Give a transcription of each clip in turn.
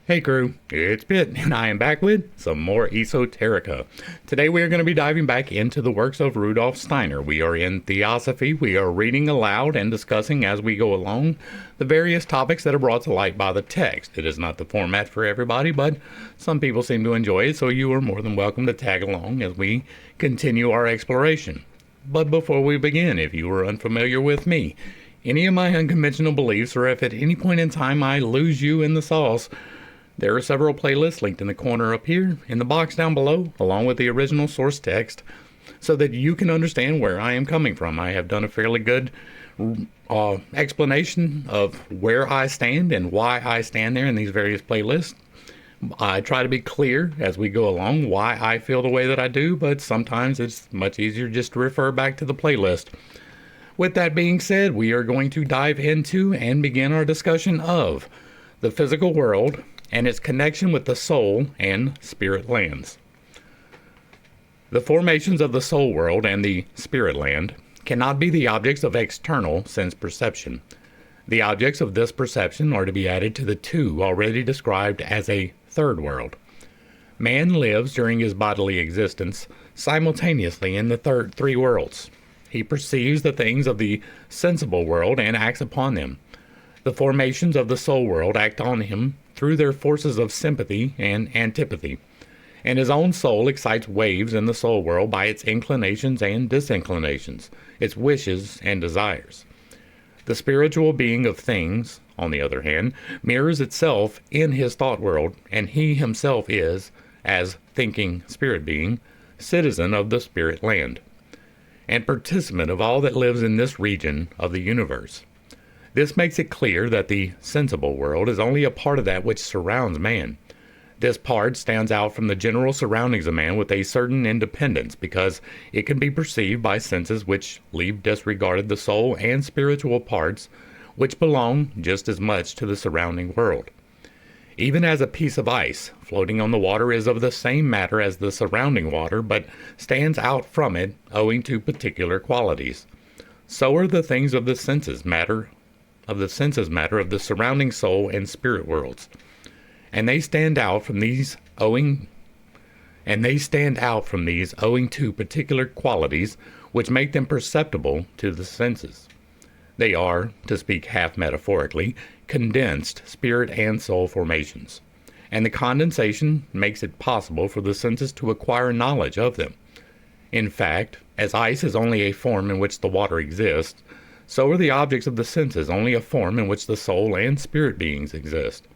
Hey crew, it's Pitt, and I am back with some more Esoterica. Today we are going to be diving back into the works of Rudolf Steiner. We are in Theosophy. We are reading aloud and discussing as we go along the various topics that are brought to light by the text. It is not the format for everybody, but some people seem to enjoy it, so you are more than welcome to tag along as we continue our exploration. But before we begin, if you are unfamiliar with me, any of my unconventional beliefs, or if at any point in time I lose you in the sauce, there are several playlists linked in the corner up here, in the box down below, along with the original source text, so that you can understand where I am coming from. I have done a fairly good explanation of where I stand and why I stand there in these various playlists. I try to be clear as we go along why I feel the way that I do, but sometimes it's much easier just to refer back to the playlist. With that being said, we are going to dive into and begin our discussion of the physical world and its connection with the soul and spirit lands. The formations of the soul world and the spirit land cannot be the objects of external sense perception. The objects of this perception are to be added to the two already described as a third world. Man lives during his bodily existence simultaneously in the three worlds. He perceives the things of the sensible world and acts upon them. The formations of the soul world act on him through their forces of sympathy and antipathy, and his own soul excites waves in the soul world by its inclinations and disinclinations, its wishes and desires. The spiritual being of things, on the other hand, mirrors itself in his thought world, and he himself is, as thinking spirit being, citizen of the spirit land, and participant of all that lives in this region of the universe. This makes it clear that the sensible world is only a part of that which surrounds man. This part stands out from the general surroundings of man with a certain independence because it can be perceived by senses which leave disregarded the soul and spiritual parts which belong just as much to the surrounding world. Even as a piece of ice floating on the water is of the same matter as the surrounding water but stands out from it owing to particular qualities, so are the things of the senses matter of the surrounding soul and spirit worlds, and they stand out from these owing to particular qualities which make them perceptible to the senses. They are, to speak half metaphorically, condensed spirit and soul formations, and the condensation makes it possible for the senses to acquire knowledge of them. In fact, as ice is only a form in which the water exists, so are the objects of the senses only a form in which the soul and spirit beings exist.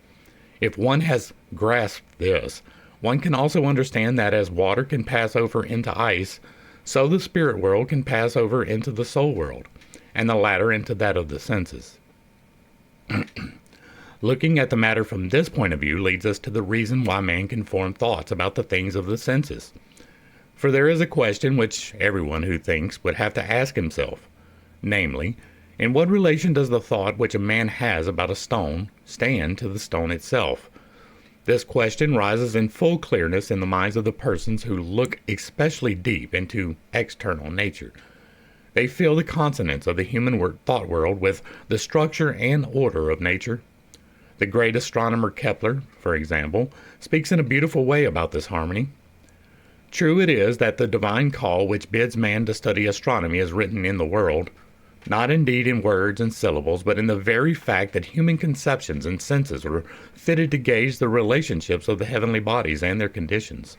If one has grasped this, one can also understand that as water can pass over into ice, so the spirit world can pass over into the soul world, and the latter into that of the senses. Looking at the matter from this point of view leads us to the reason why man can form thoughts about the things of the senses. For there is a question which everyone who thinks would have to ask himself. Namely, in what relation does the thought which a man has about a stone stand to the stone itself? This question rises in full clearness in the minds of the persons who look especially deep into external nature. They feel the consonance of the human thought world with the structure and order of nature. The great astronomer Kepler, for example, speaks in a beautiful way about this harmony. True it is that the divine call which bids man to study astronomy is written in the world, not indeed in words and syllables, but in the very fact that human conceptions and senses were fitted to gauge the relationships of the heavenly bodies and their conditions.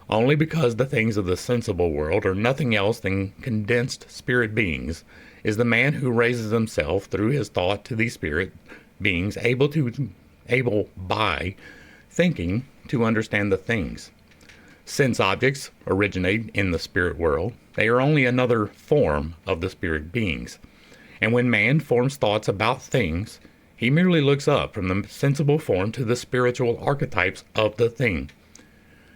Only because the things of the sensible world are nothing else than condensed spirit beings is the man who raises himself through his thought to these spirit beings able by thinking to understand the things. Since objects originate in the spirit world, they are only another form of the spirit beings. And when man forms thoughts about things, he merely looks up from the sensible form to the spiritual archetypes of the thing.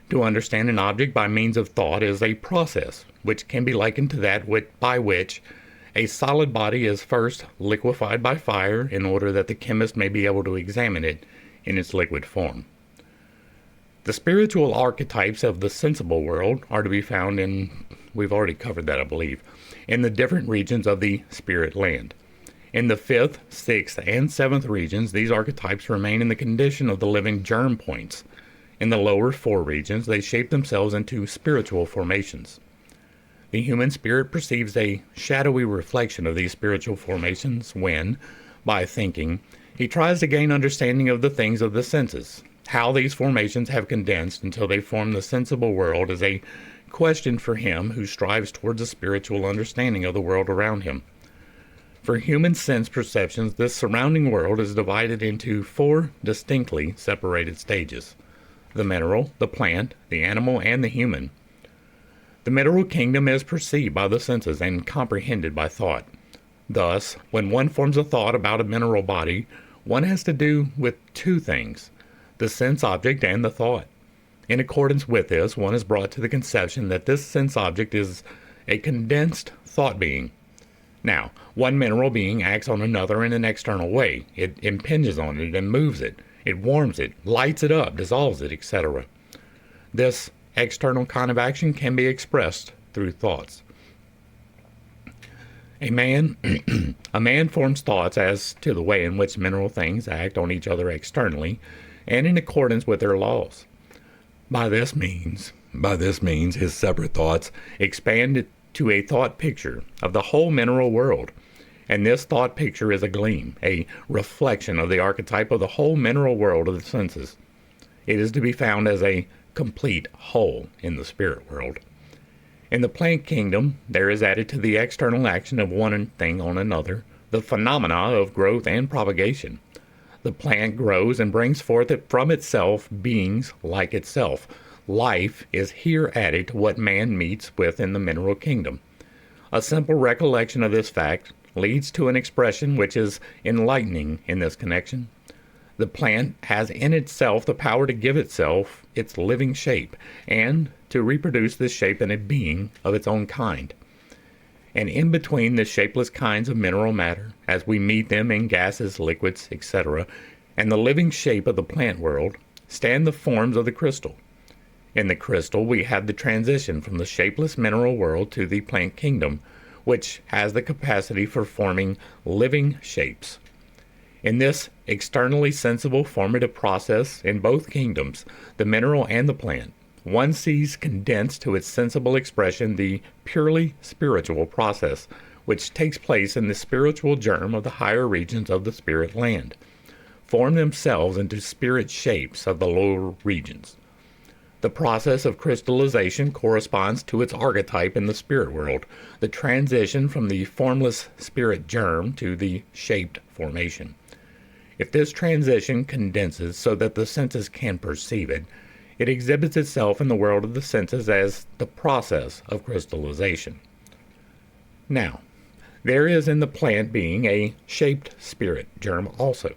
To understand an object by means of thought is a process which can be likened to that by which a solid body is first liquefied by fire in order that the chemist may be able to examine it in its liquid form. The spiritual archetypes of the sensible world are to be found in, we've already covered that I believe, in the different regions of the spirit land. In the 5th, 6th, and 7th regions, these archetypes remain in the condition of the living germ points. In the lower 4 regions, they shape themselves into spiritual formations. The human spirit perceives a shadowy reflection of these spiritual formations when, by thinking, he tries to gain understanding of the things of the senses. How these formations have condensed until they form the sensible world is a question for him who strives towards a spiritual understanding of the world around him. For human sense perceptions, this surrounding world is divided into 4 distinctly separated stages: the mineral, the plant, the animal, and the human. The mineral kingdom is perceived by the senses and comprehended by thought. Thus, when one forms a thought about a mineral body, one has to do with 2 things: the sense object and the thought. In accordance with this, one is brought to the conception that this sense object is a condensed thought being. Now, one mineral being acts on another in an external way. It impinges on it and moves it. It warms it, lights it up, dissolves it, etc. This external kind of action can be expressed through thoughts. A man forms thoughts as to the way in which mineral things act on each other externally and in accordance with their laws. By this means, his separate thoughts expand to a thought picture of the whole mineral world, and this thought picture is a gleam, a reflection of the archetype of the whole mineral world of the senses. It is to be found as a complete whole in the spirit world. In the plant kingdom, there is added to the external action of one thing on another the phenomena of growth and propagation. The plant grows and brings forth from itself beings like itself. Life is here added to what man meets with in the mineral kingdom. A simple recollection of this fact leads to an expression which is enlightening in this connection. The plant has in itself the power to give itself its living shape, and to reproduce this shape in a being of its own kind. And in between the shapeless kinds of mineral matter, as we meet them in gases, liquids, etc., and the living shape of the plant world, stand the forms of the crystal. In the crystal, we have the transition from the shapeless mineral world to the plant kingdom, which has the capacity for forming living shapes. In this externally sensible formative process in both kingdoms, the mineral and the plant, one sees condensed to its sensible expression the purely spiritual process, which takes place in the spiritual germ of the higher regions of the spirit land, form themselves into spirit shapes of the lower regions. The process of crystallization corresponds to its archetype in the spirit world, the transition from the formless spirit germ to the shaped formation. If this transition condenses so that the senses can perceive it, it exhibits itself in the world of the senses as the process of crystallization. Now, there is in the plant being a shaped spirit germ also,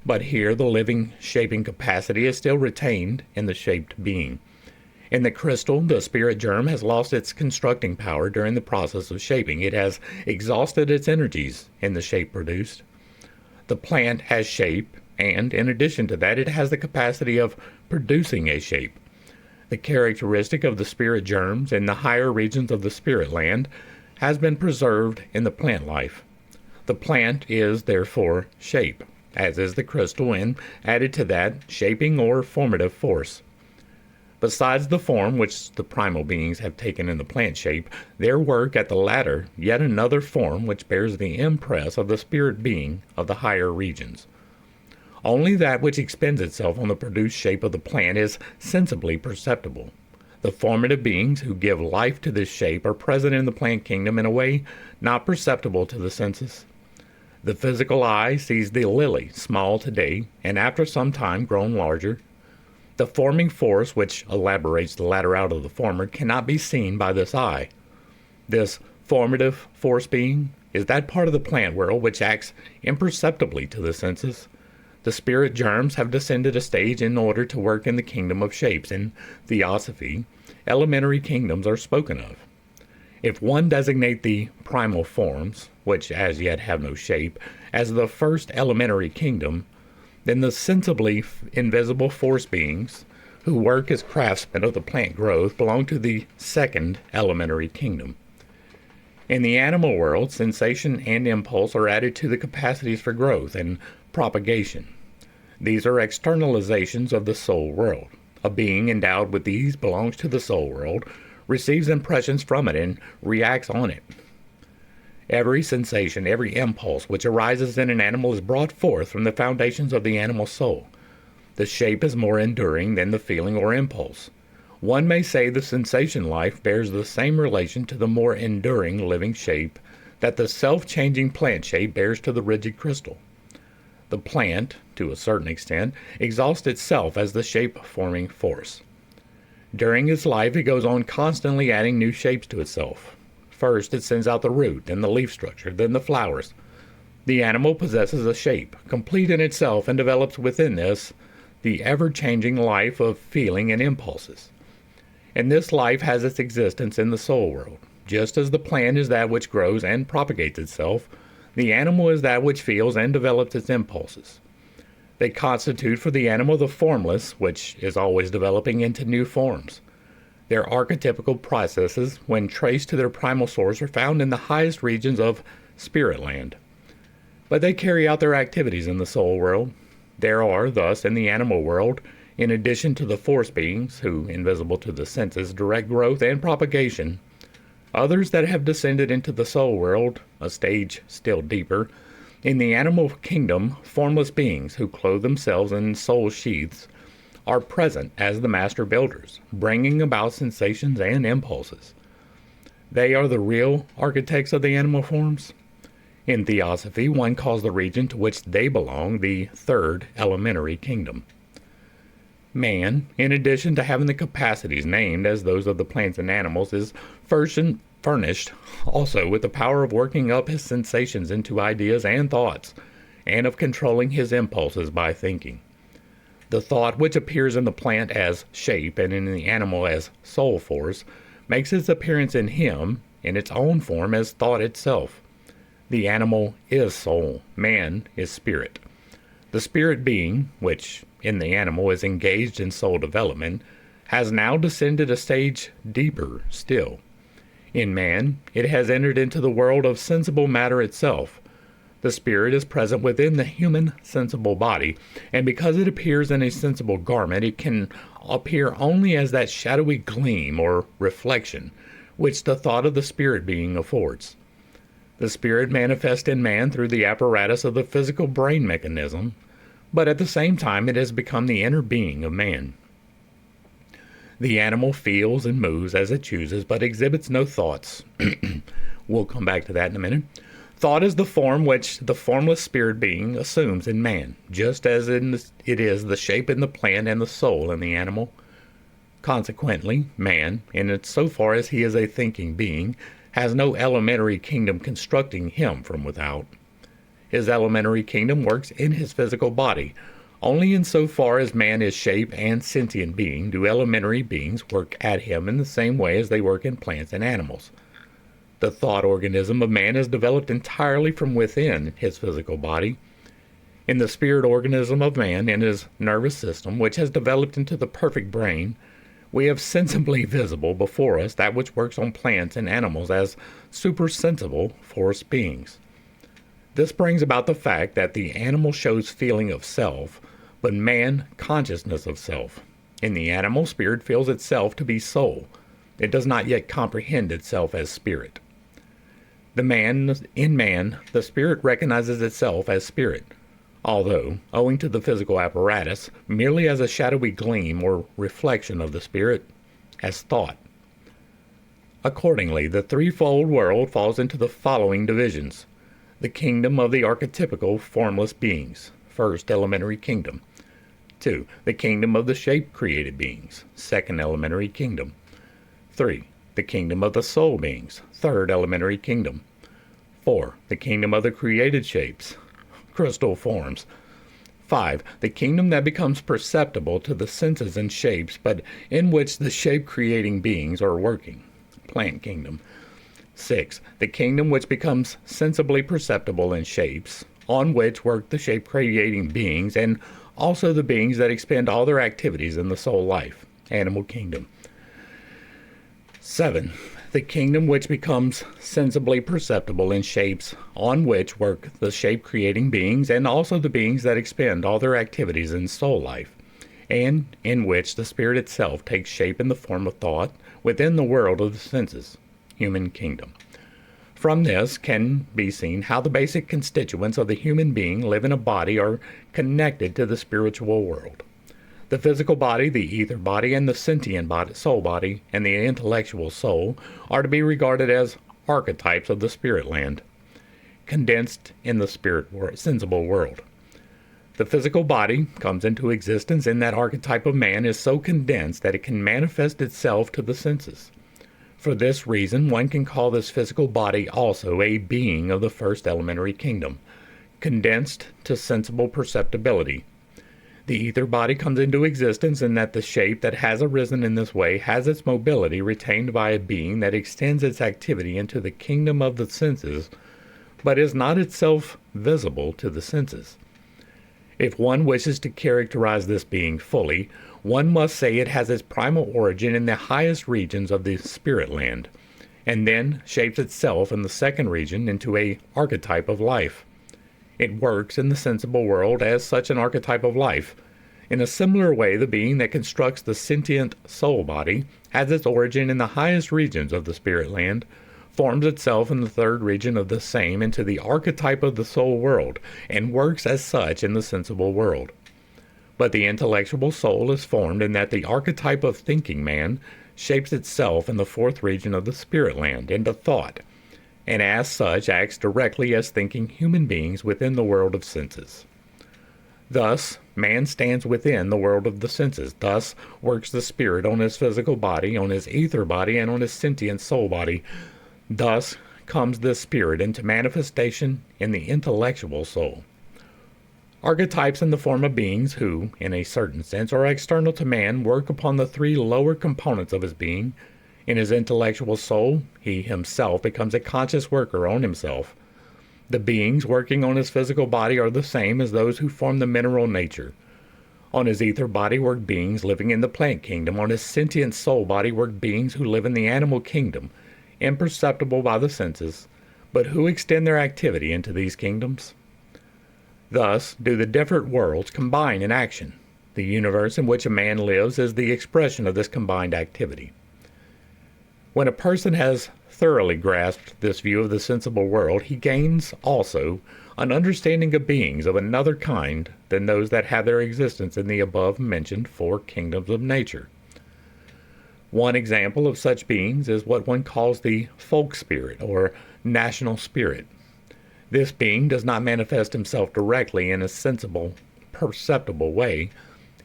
but here the living shaping capacity is still retained in the shaped being. In the crystal, the spirit germ has lost its constructing power during the process of shaping. It has exhausted its energies in the shape produced. The plant has shape, and in addition to that, it has the capacity of producing a shape. The characteristic of the spirit germs in the higher regions of the spirit land has been preserved in the plant life. The plant is, therefore, shape, as is the crystal, and added to that, shaping or formative force. Besides the form which the primal beings have taken in the plant shape, there work at the latter yet another form which bears the impress of the spirit being of the higher regions. Only that which expends itself on the produced shape of the plant is sensibly perceptible. The formative beings who give life to this shape are present in the plant kingdom in a way not perceptible to the senses. The physical eye sees the lily, small today, and after some time grown larger. The forming force which elaborates the latter out of the former cannot be seen by this eye. This formative force being is that part of the plant world which acts imperceptibly to the senses. The spirit germs have descended a stage in order to work in the kingdom of shapes. In Theosophy, elementary kingdoms are spoken of. If one designate the primal forms, which as yet have no shape, as the first elementary kingdom, then the sensibly invisible force beings, who work as craftsmen of the plant growth, belong to the second elementary kingdom. In the animal world, sensation and impulse are added to the capacities for growth and propagation. These are externalizations of the soul world. A being endowed with these belongs to the soul world, receives impressions from it, and reacts on it. Every sensation, every impulse which arises in an animal is brought forth from the foundations of the animal soul. The shape is more enduring than the feeling or impulse. One may say the sensation life bears the same relation to the more enduring living shape that the self-changing plant shape bears to the rigid crystal. The plant, to a certain extent, exhausts itself as the shape-forming force. During its life, it goes on constantly adding new shapes to itself. First, it sends out the root, then the leaf structure, then the flowers. The animal possesses a shape, complete in itself, and develops within this the ever-changing life of feeling and impulses. And this life has its existence in the soul world. Just as the plant is that which grows and propagates itself, the animal is that which feels and develops its impulses. They constitute for the animal the formless, which is always developing into new forms. Their archetypical processes, when traced to their primal source, are found in the highest regions of spirit land. But they carry out their activities in the soul world. There are, thus, in the animal world, in addition to the force beings, who, invisible to the senses, direct growth and propagation, others that have descended into the soul world, a stage still deeper. In the animal kingdom, formless beings who clothe themselves in soul sheaths are present as the master builders, bringing about sensations and impulses. They are the real architects of the animal forms. In Theosophy, one calls the region to which they belong the third elementary kingdom. Man, in addition to having the capacities named as those of the plants and animals, is furnished also with the power of working up his sensations into ideas and thoughts, and of controlling his impulses by thinking. The thought which appears in the plant as shape and in the animal as soul force makes its appearance in him in its own form as thought itself. The animal is soul, man is spirit. The spirit being, which in the animal is engaged in soul development, has now descended a stage deeper still. In man, it has entered into the world of sensible matter itself. The spirit is present within the human sensible body, and because it appears in a sensible garment, it can appear only as that shadowy gleam or reflection which the thought of the spirit being affords. The spirit manifests in man through the apparatus of the physical brain mechanism, but at the same time it has become the inner being of man. The animal feels and moves as it chooses, but exhibits no thoughts. We'll come back to that in a minute. Thought is the form which the formless spirit being assumes in man, just as it is the shape in the plant and the soul in the animal. Consequently, man, so far as he is a thinking being, has no elementary kingdom constructing him from without. His elementary kingdom works in his physical body. Only in so far as man is shape and sentient being do elementary beings work at him in the same way as they work in plants and animals. The thought organism of man is developed entirely from within his physical body. In the spirit organism of man, in his nervous system, which has developed into the perfect brain, we have sensibly visible before us that which works on plants and animals as supersensible force beings. This brings about the fact that the animal shows feeling of self, but man consciousness of self. In the animal, spirit feels itself to be soul. It does not yet comprehend itself as spirit. In man, the spirit recognizes itself as spirit, although, owing to the physical apparatus, merely as a shadowy gleam or reflection of the spirit, as thought. Accordingly, the threefold world falls into the following divisions. The kingdom of the archetypical formless beings, first elementary kingdom. 2. The kingdom of the shape-created beings, second elementary kingdom. 3. The kingdom of the soul beings, third elementary kingdom. 4. The kingdom of the created shapes, crystal forms. 5. The kingdom that becomes perceptible to the senses and shapes, but in which the shape-creating beings are working, plant kingdom. 6. The kingdom which becomes sensibly perceptible in shapes, on which work the shape-creating beings, and also the beings that expend all their activities in the soul life, animal kingdom. 7. The kingdom which becomes sensibly perceptible in shapes on which work the shape-creating beings and also the beings that expend all their activities in soul life, and in which the spirit itself takes shape in the form of thought within the world of the senses, human kingdom. From this can be seen how the basic constituents of the human being live in a body are connected to the spiritual world. The physical body, the ether body, and the sentient body, soul body, and the intellectual soul are to be regarded as archetypes of the spirit land, condensed in the sensible world. The physical body comes into existence in that archetype of man is so condensed that it can manifest itself to the senses. For this reason, one can call this physical body also a being of the first elementary kingdom, condensed to sensible perceptibility. The ether body comes into existence in that the shape that has arisen in this way has its mobility retained by a being that extends its activity into the kingdom of the senses, but is not itself visible to the senses. If one wishes to characterize this being fully, one must say it has its primal origin in the highest regions of the spirit land, and then shapes itself in the second region into an archetype of life. It works in the sensible world as such an archetype of life. In a similar way, the being that constructs the sentient soul body has its origin in the highest regions of the spirit land, forms itself in the third region of the same into the archetype of the soul world, and works as such in the sensible world. But the intellectual soul is formed in that the archetype of thinking man shapes itself in the fourth region of the spirit land into thought, and as such acts directly as thinking human beings within the world of senses. Thus, man stands within the world of the senses. Thus works the spirit on his physical body, on his ether body, and on his sentient soul body. Thus comes this spirit into manifestation in the intellectual soul. Archetypes in the form of beings who, in a certain sense, are external to man work upon the three lower components of his being. In his intellectual soul, he himself becomes a conscious worker on himself. The beings working on his physical body are the same as those who form the mineral nature. On his ether body work beings living in the plant kingdom. On his sentient soul body work beings who live in the animal kingdom, imperceptible by the senses, but who extend their activity into these kingdoms. Thus do the different worlds combine in action. The universe in which a man lives is the expression of this combined activity. When a person has thoroughly grasped this view of the sensible world, he gains also an understanding of beings of another kind than those that have their existence in the above-mentioned four kingdoms of nature. One example of such beings is what one calls the folk spirit or national spirit. This being does not manifest himself directly in a sensible, perceptible way.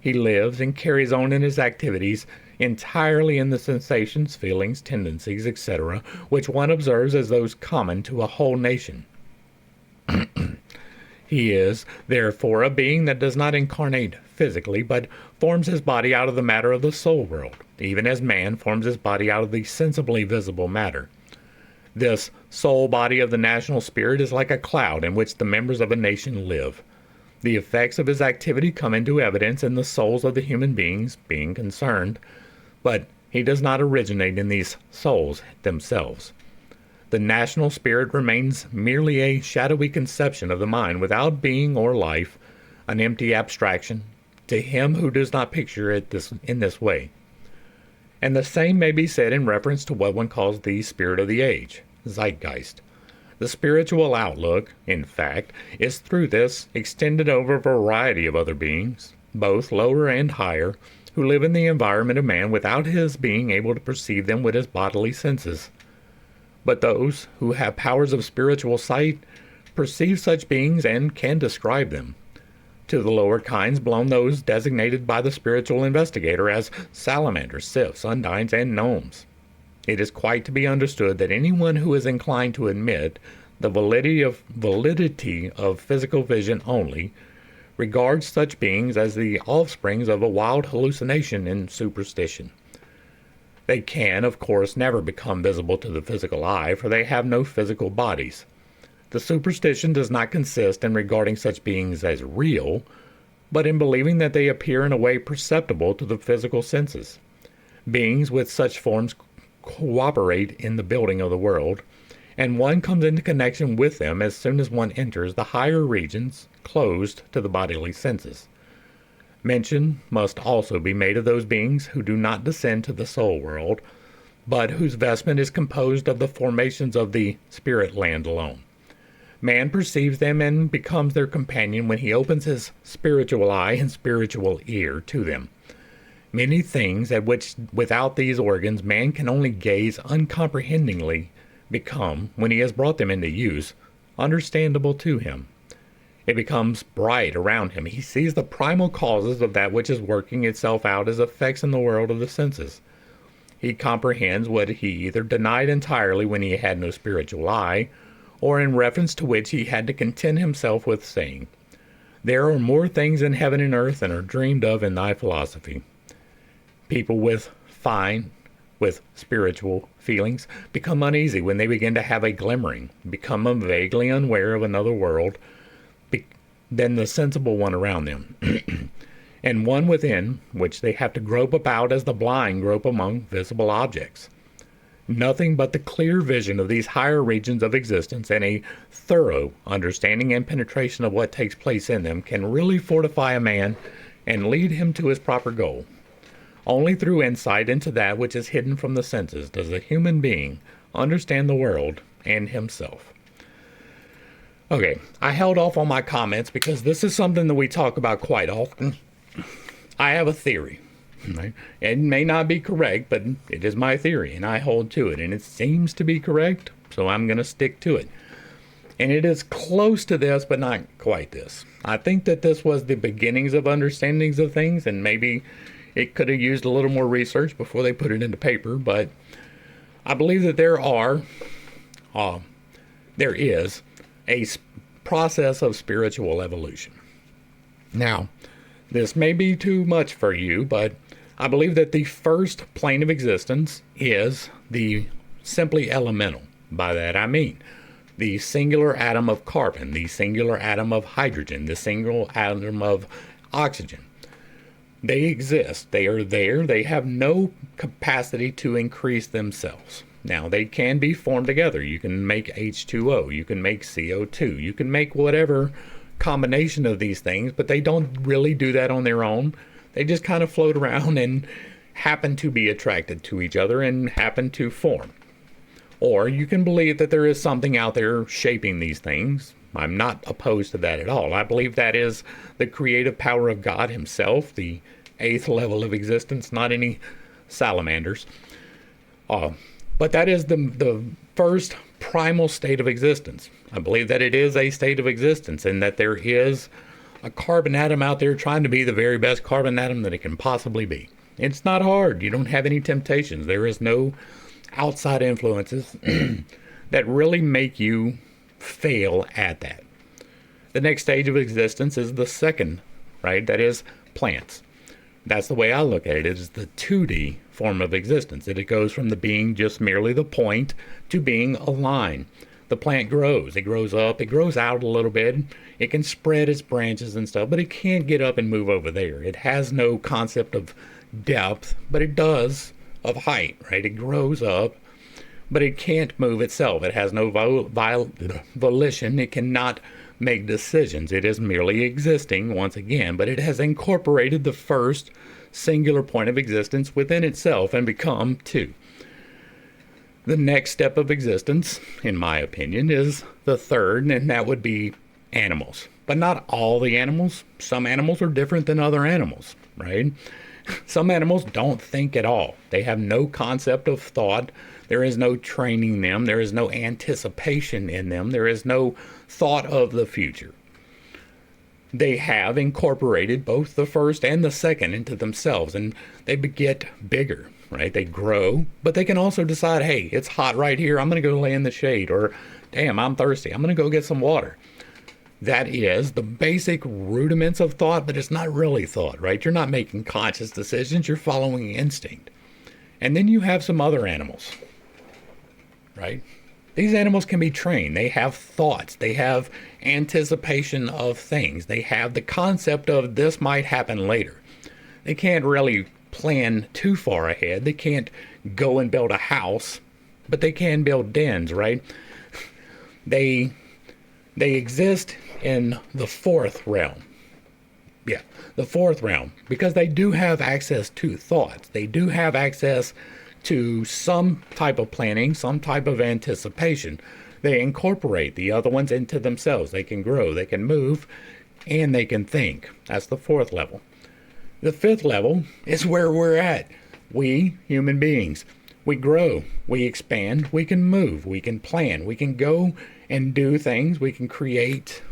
He lives and carries on in his activities entirely in the sensations, feelings, tendencies, etc., which one observes as those common to a whole nation. He is, therefore, a being that does not incarnate physically, but forms his body out of the matter of the soul world, even as man forms his body out of the sensibly visible matter. This soul body of the national spirit is like a cloud in which the members of a nation live. The effects of his activity come into evidence in the souls of the human beings being concerned, but he does not originate in these souls themselves. The national spirit remains merely a shadowy conception of the mind without being or life, an empty abstraction, to him who does not picture it in this way. And the same may be said in reference to what one calls the spirit of the age, zeitgeist. The spiritual outlook, in fact, is through this extended over a variety of other beings, both lower and higher, who live in the environment of man without his being able to perceive them with his bodily senses. But those who have powers of spiritual sight perceive such beings and can describe them. To the lower kinds belong those designated by the spiritual investigator as salamanders, sylphs, undines, and gnomes. It is quite to be understood that anyone who is inclined to admit the validity of physical vision only regards such beings as the offsprings of a wild hallucination and superstition. They can, of course, never become visible to the physical eye, for they have no physical bodies. The superstition does not consist in regarding such beings as real, but in believing that they appear in a way perceptible to the physical senses. Beings with such forms cooperate in the building of the world, and one comes into connection with them as soon as one enters the higher regions closed to the bodily senses. Mention must also be made of those beings who do not descend to the soul world, but whose vestment is composed of the formations of the spirit land alone. Man perceives them and becomes their companion when he opens his spiritual eye and spiritual ear to them. Many things at which without these organs man can only gaze uncomprehendingly become, when he has brought them into use, understandable to him. It becomes bright around him. He sees the primal causes of that which is working itself out as effects in the world of the senses. He comprehends what he either denied entirely when he had no spiritual eye, or in reference to which he had to content himself with saying, "There are more things in heaven and earth than are dreamed of in thy philosophy." People with spiritual feelings become uneasy when they begin to have a glimmering, become vaguely unaware of another world than the sensible one around them, and one within which they have to grope about as the blind grope among visible objects. Nothing but the clear vision of these higher regions of existence and a thorough understanding and penetration of what takes place in them can really fortify a man and lead him to his proper goal. Only through insight into that which is hidden from the senses does a human being understand the world and himself. Okay, I held off on my comments because this is something that we talk about quite often. I have a theory. Right? It may not be correct, but it is my theory, and I hold to it, and it seems to be correct, so I'm going to stick to it. And it is close to this, but not quite this. I think that this was the beginnings of understandings of things, and maybe it could have used a little more research before they put it into paper, but I believe that there is a process of spiritual evolution. Now, this may be too much for you, but I believe that the first plane of existence is the simply elemental. By that I mean the singular atom of carbon, the singular atom of hydrogen, the single atom of oxygen. They exist. They are there. They have no capacity to increase themselves. Now, they can be formed together. You can make H2O. You can make CO2. You can make whatever combination of these things, but they don't really do that on their own. They just kind of float around and happen to be attracted to each other and happen to form. Or you can believe that there is something out there shaping these things. I'm not opposed to that at all. I believe that is the creative power of God himself, the 8th level of existence, not any salamanders. But that is the first primal state of existence. I believe that it is a state of existence and that there is a carbon atom out there trying to be the very best carbon atom that it can possibly be. It's not hard. You don't have any temptations. There is no outside influences that really make you fail at that. The next stage of existence is the second, right? That is plants. That's the way I look at it. It is the 2D form of existence. It goes from the being just merely the point to being a line. The plant grows. It grows up. It grows out a little bit. It can spread its branches and stuff, but it can't get up and move over there. It has no concept of depth, but it does of height, right? It grows up, but it can't move itself. It has no volition. It cannot make decisions. It is merely existing once again, but it has incorporated the first singular point of existence within itself and become two. The next step of existence, in my opinion, is the third, and that would be animals. But not all the animals. Some animals are different than other animals, right? Some animals don't think at all. They have no concept of thought. There is no training them. There is no anticipation in them. There is no thought of the future. They have incorporated both the first and the second into themselves, and they get bigger, right? They grow, but they can also decide, hey, it's hot right here. I'm going to go lay in the shade, or damn, I'm thirsty. I'm going to go get some water. That is the basic rudiments of thought, but it's not really thought, right? You're not making conscious decisions. You're following instinct. And then you have some other animals, right? These animals can be trained. They have thoughts. They have anticipation of things. They have the concept of this might happen later. They can't really plan too far ahead. They can't go and build a house, but they can build dens, right? They exist in the fourth realm. Yeah, the fourth realm, because they do have access to thoughts. They do have access to some type of planning, some type of anticipation. They incorporate the other ones into themselves. They can grow, they can move, and they can think. That's the fourth level. The fifth level is where we're at. We, human beings, we grow, we expand, we can move, we can plan, we can go and do things, we can create.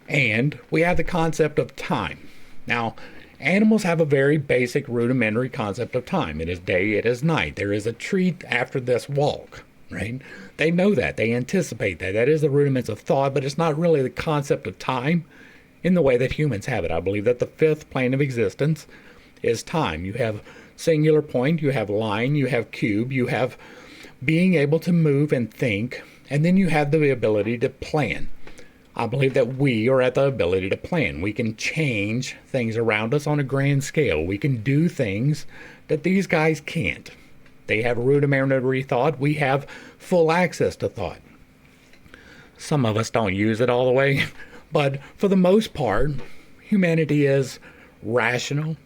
And we have the concept of time. Now, animals have a very basic rudimentary concept of time. It is day, it is night. There is a treat after this walk, right? They know that. They anticipate that. That is the rudiments of thought, but it's not really the concept of time in the way that humans have it. I believe that the fifth plane of existence is time. You have singular point, you have line, you have cube, you have being able to move and think, and then you have the ability to plan. I believe that we are at the ability to plan. We can change things around us on a grand scale. We can do things that these guys can't. They have rudimentary thought. We have full access to thought. Some of us don't use it all the way, but for the most part, humanity is rational.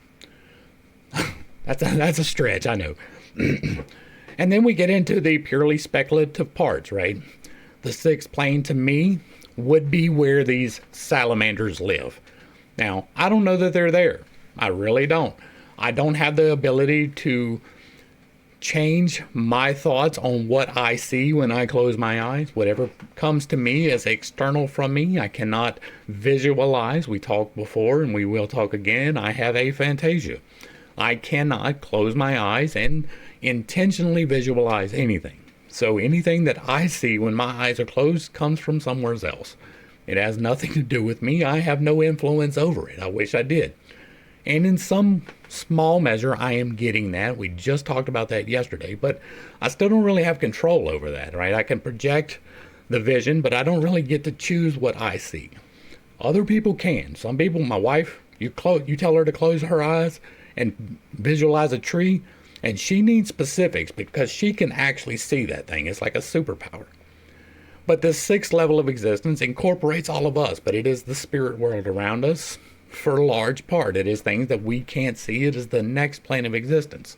That's a stretch, I know. And then we get into the purely speculative parts, right? The sixth plane to me would be where these salamanders live. Now, I don't know that they're there. I really don't. I don't have the ability to change my thoughts on what I see when I close my eyes. Whatever comes to me is external from me. I cannot visualize. We talked before and we will talk again. I have aphantasia. I cannot close my eyes and intentionally visualize anything. So anything that I see when my eyes are closed comes from somewhere else. It has nothing to do with me. I have no influence over it. I wish I did. And in some small measure, I am getting that. We just talked about that yesterday, but I still don't really have control over that, right? I can project the vision, but I don't really get to choose what I see. Other people can. Some people, my wife, you tell her to close her eyes and visualize a tree, and she needs specifics because she can actually see that thing. It's like a superpower. But this sixth level of existence incorporates all of us, but it is the spirit world around us for a large part. It is things that we can't see. It is the next plane of existence.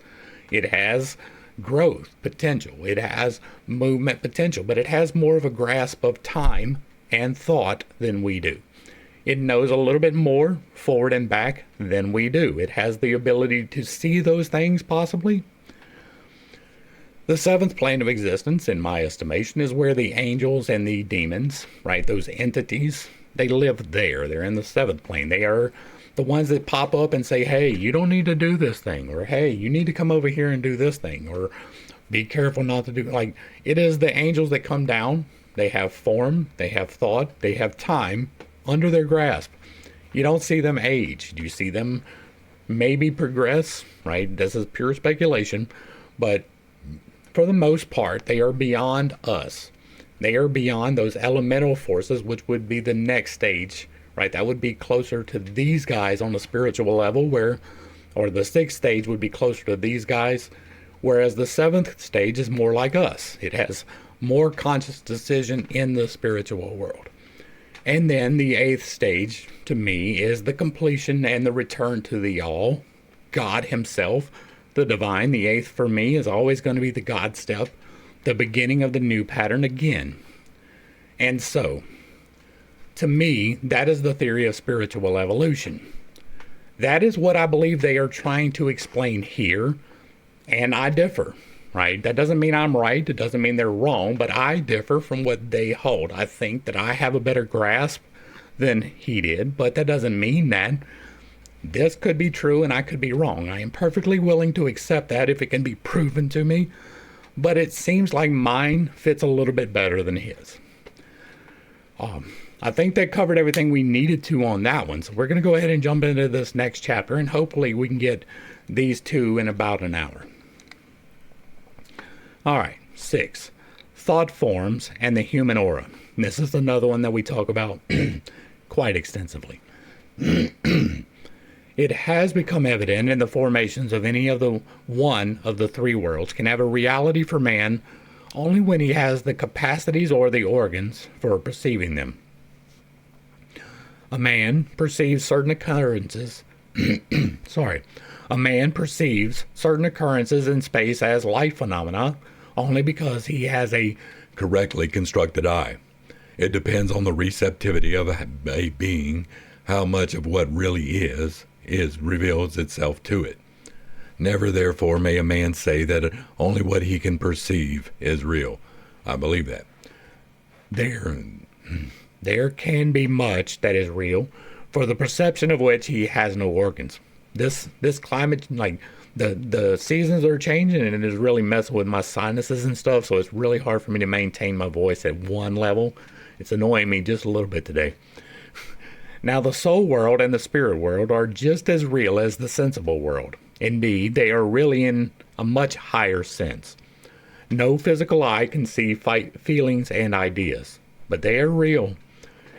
It has growth potential. It has movement potential, but it has more of a grasp of time and thought than we do. It knows a little bit more forward and back than we do. It has the ability to see those things possibly. The seventh plane of existence, in my estimation, is where the angels and the demons, right, those entities, they live there. They're in the seventh plane. They are the ones that pop up and say, hey, you don't need to do this thing, or hey, you need to come over here and do this thing, or be careful not to do, like, it is the angels that come down. They have form, they have thought, they have time under their grasp. You don't see them age. You see them maybe progress, right? This is pure speculation, but for the most part, they are beyond us. They are beyond those elemental forces, which would be the next stage, right? That would be closer to these guys on the spiritual level, or the sixth stage would be closer to these guys, whereas the seventh stage is more like us. It has more conscious decision in the spiritual world. And then the eighth stage, to me, is the completion and the return to the all, God himself, the divine. The eighth for me is always going to be the God step, the beginning of the new pattern again. And so, to me, that is the theory of spiritual evolution. That is what I believe they are trying to explain here, and I differ. Right? That doesn't mean I'm right. It doesn't mean they're wrong, but I differ from what they hold. I think that I have a better grasp than he did, but that doesn't mean that this could be true and I could be wrong. I am perfectly willing to accept that if it can be proven to me, but it seems like mine fits a little bit better than his. I think that covered everything we needed to on that one, so we're going to go ahead and jump into this next chapter, and hopefully we can get these two in about an hour. All right, 6. Thought forms and the human aura. This is another one that we talk about quite extensively. It It has become evident in the formations of any of the one of the three worlds can have a reality for man only when he has the capacities or the organs for perceiving them. A man perceives certain occurrences a man perceives certain occurrences in space as light phenomena only because he has a correctly constructed eye. It depends on the receptivity of a being, how much of what really is reveals itself to it. Never, therefore, may a man say that only what he can perceive is real. I believe that. There can be much that is real, for the perception of which he has no organs. This climate, like the seasons are changing, and it is really messing with my sinuses and stuff, so it's really hard for me to maintain my voice at one level. It's annoying me just a little bit today. Now, the soul world and the spirit world are just as real as the sensible world. Indeed, they are really in a much higher sense. No physical eye can see feelings and ideas, but they are real.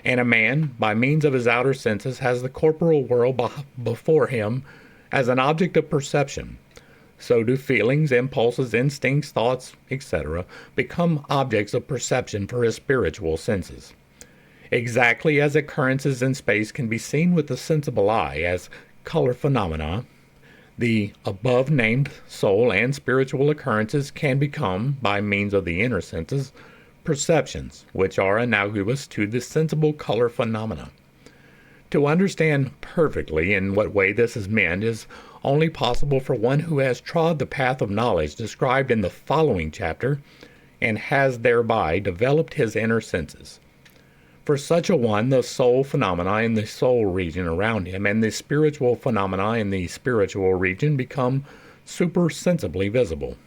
And a man, by means of his outer senses, has the corporal world before him as an object of perception. So do feelings, impulses, instincts, thoughts, etc., become objects of perception for his spiritual senses. Exactly as occurrences in space can be seen with the sensible eye as color phenomena, the above-named soul and spiritual occurrences can become, by means of the inner senses, perceptions, which are analogous to the sensible color phenomena. To understand perfectly in what way this is meant is only possible for one who has trod the path of knowledge described in the following chapter and has thereby developed his inner senses. For such a one, the soul phenomena in the soul region around him and the spiritual phenomena in the spiritual region become supersensibly visible.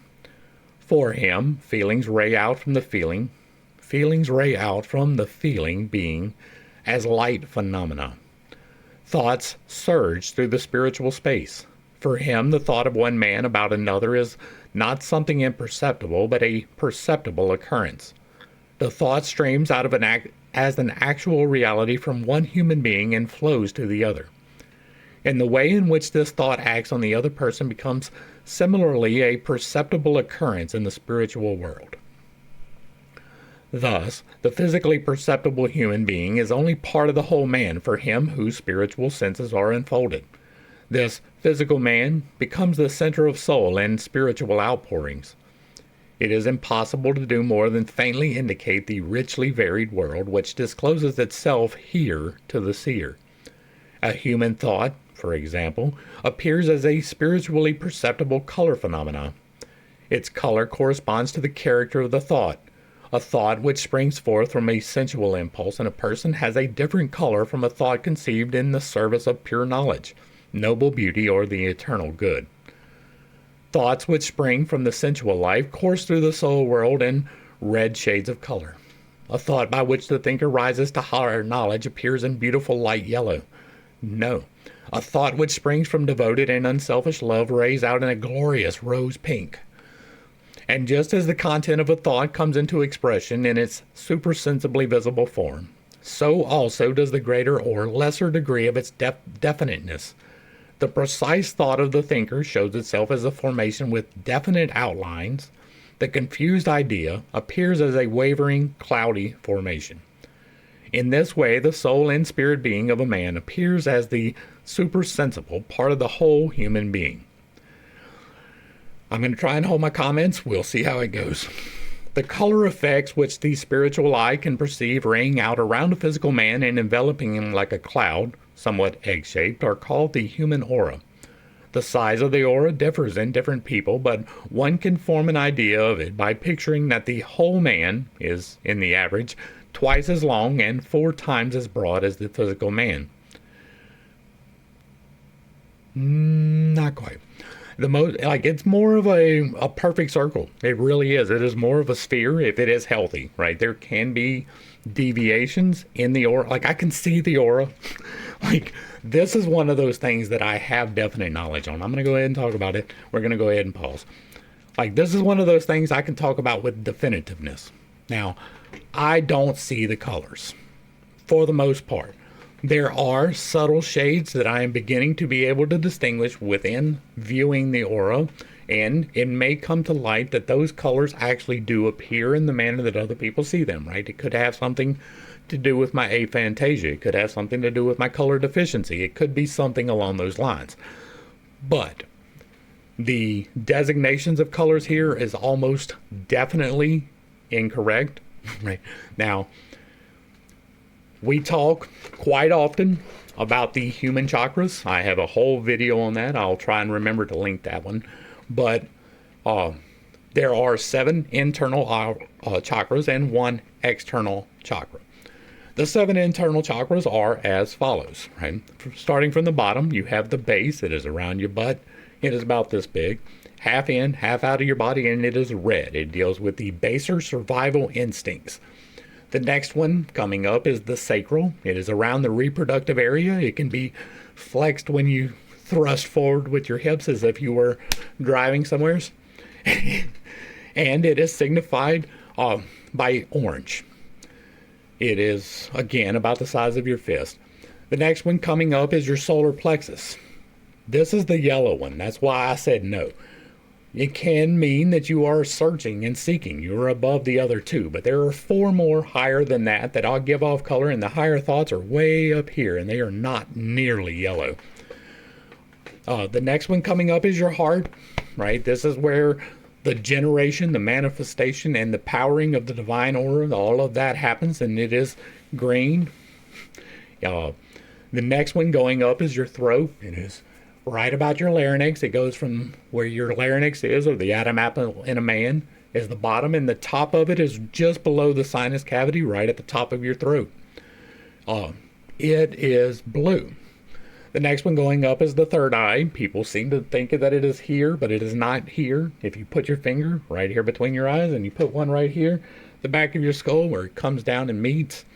For him, feelings ray out from the feeling being as light phenomena. Thoughts surge through the spiritual space. For him, the thought of one man about another is not something imperceptible, but a perceptible occurrence. The thought streams out of as an actual reality from one human being and flows to the other. And the way in which this thought acts on the other person becomes similarly a perceptible occurrence in the spiritual world. Thus, the physically perceptible human being is only part of the whole man for him whose spiritual senses are unfolded. This physical man becomes the center of soul and spiritual outpourings. It is impossible to do more than faintly indicate the richly varied world which discloses itself here to the seer. A human thought, for example, appears as a spiritually perceptible color phenomena. Its color corresponds to the character of the thought. A thought which springs forth from a sensual impulse in a person has a different color from a thought conceived in the service of pure knowledge, noble beauty, or the eternal good. Thoughts which spring from the sensual life course through the soul world in red shades of color. A thought by which the thinker rises to higher knowledge appears in beautiful light yellow. No. A thought which springs from devoted and unselfish love rays out in a glorious rose pink. And just as the content of a thought comes into expression in its supersensibly visible form, so also does the greater or lesser degree of its definiteness. The precise thought of the thinker shows itself as a formation with definite outlines. The confused idea appears as a wavering, cloudy formation. In this way, the soul and spirit being of a man appears as the supersensible part of the whole human being. I'm going to try and hold my comments. We'll see how it goes. The color effects which the spiritual eye can perceive raying out around a physical man and enveloping him like a cloud, somewhat egg-shaped, are called the human aura. The size of the aura differs in different people, but one can form an idea of it by picturing that the whole man is, in the average, twice as long and 4 times as broad as the physical man. Not quite. It's more of a perfect circle. It really is. It is more of a sphere if it is healthy, right? There can be deviations in the aura. Like, I can see the aura. This is one of those things that I have definite knowledge on. I'm going to go ahead and talk about it. We're going to go ahead and pause. This is one of those things I can talk about with definitiveness. Now, I don't see the colors for the most part. There are subtle shades that I am beginning to be able to distinguish within viewing the aura, and it may come to light that those colors actually do appear in the manner that other people see them, right? It could have something to do with my aphantasia. It could have something to do with my color deficiency. It could be something along those lines. But the designations of colors here is almost definitely incorrect. Right now, we talk quite often about the human chakras. I have a whole video on that. I'll try and remember to link that one. But there are 7 internal chakras and 1 external chakra. The 7 internal chakras are as follows, right? Starting from the bottom, you have the base. It is around your butt. It is about this big. Half in, half out of your body, and it is red. It deals with the baser survival instincts. The next one coming up is the sacral. It is around the reproductive area. It can be flexed when you thrust forward with your hips as if you were driving somewhere. And it is signified by orange. It is, again, about the size of your fist. The next one coming up is your solar plexus. This is the yellow one. That's why I said no. It can mean that you are searching and seeking. You're above the other 2, but there are 4 more higher than that I'll give off color, and the higher thoughts are way up here, and they are not nearly yellow. The next one coming up is your heart, right? This is where the generation, the manifestation, and the powering of the divine aura, all of that happens, and it is green. The next one going up is your throat. It is right about your larynx. It goes from where your larynx is, or the Adam apple in a man, is the bottom, and the top of it is just below the sinus cavity, right at the top of your throat. It is blue. The next one going up is the third eye. People seem to think that it is here, but it is not here. If you put your finger right here between your eyes, and you put one right here, the back of your skull, where it comes down and meets,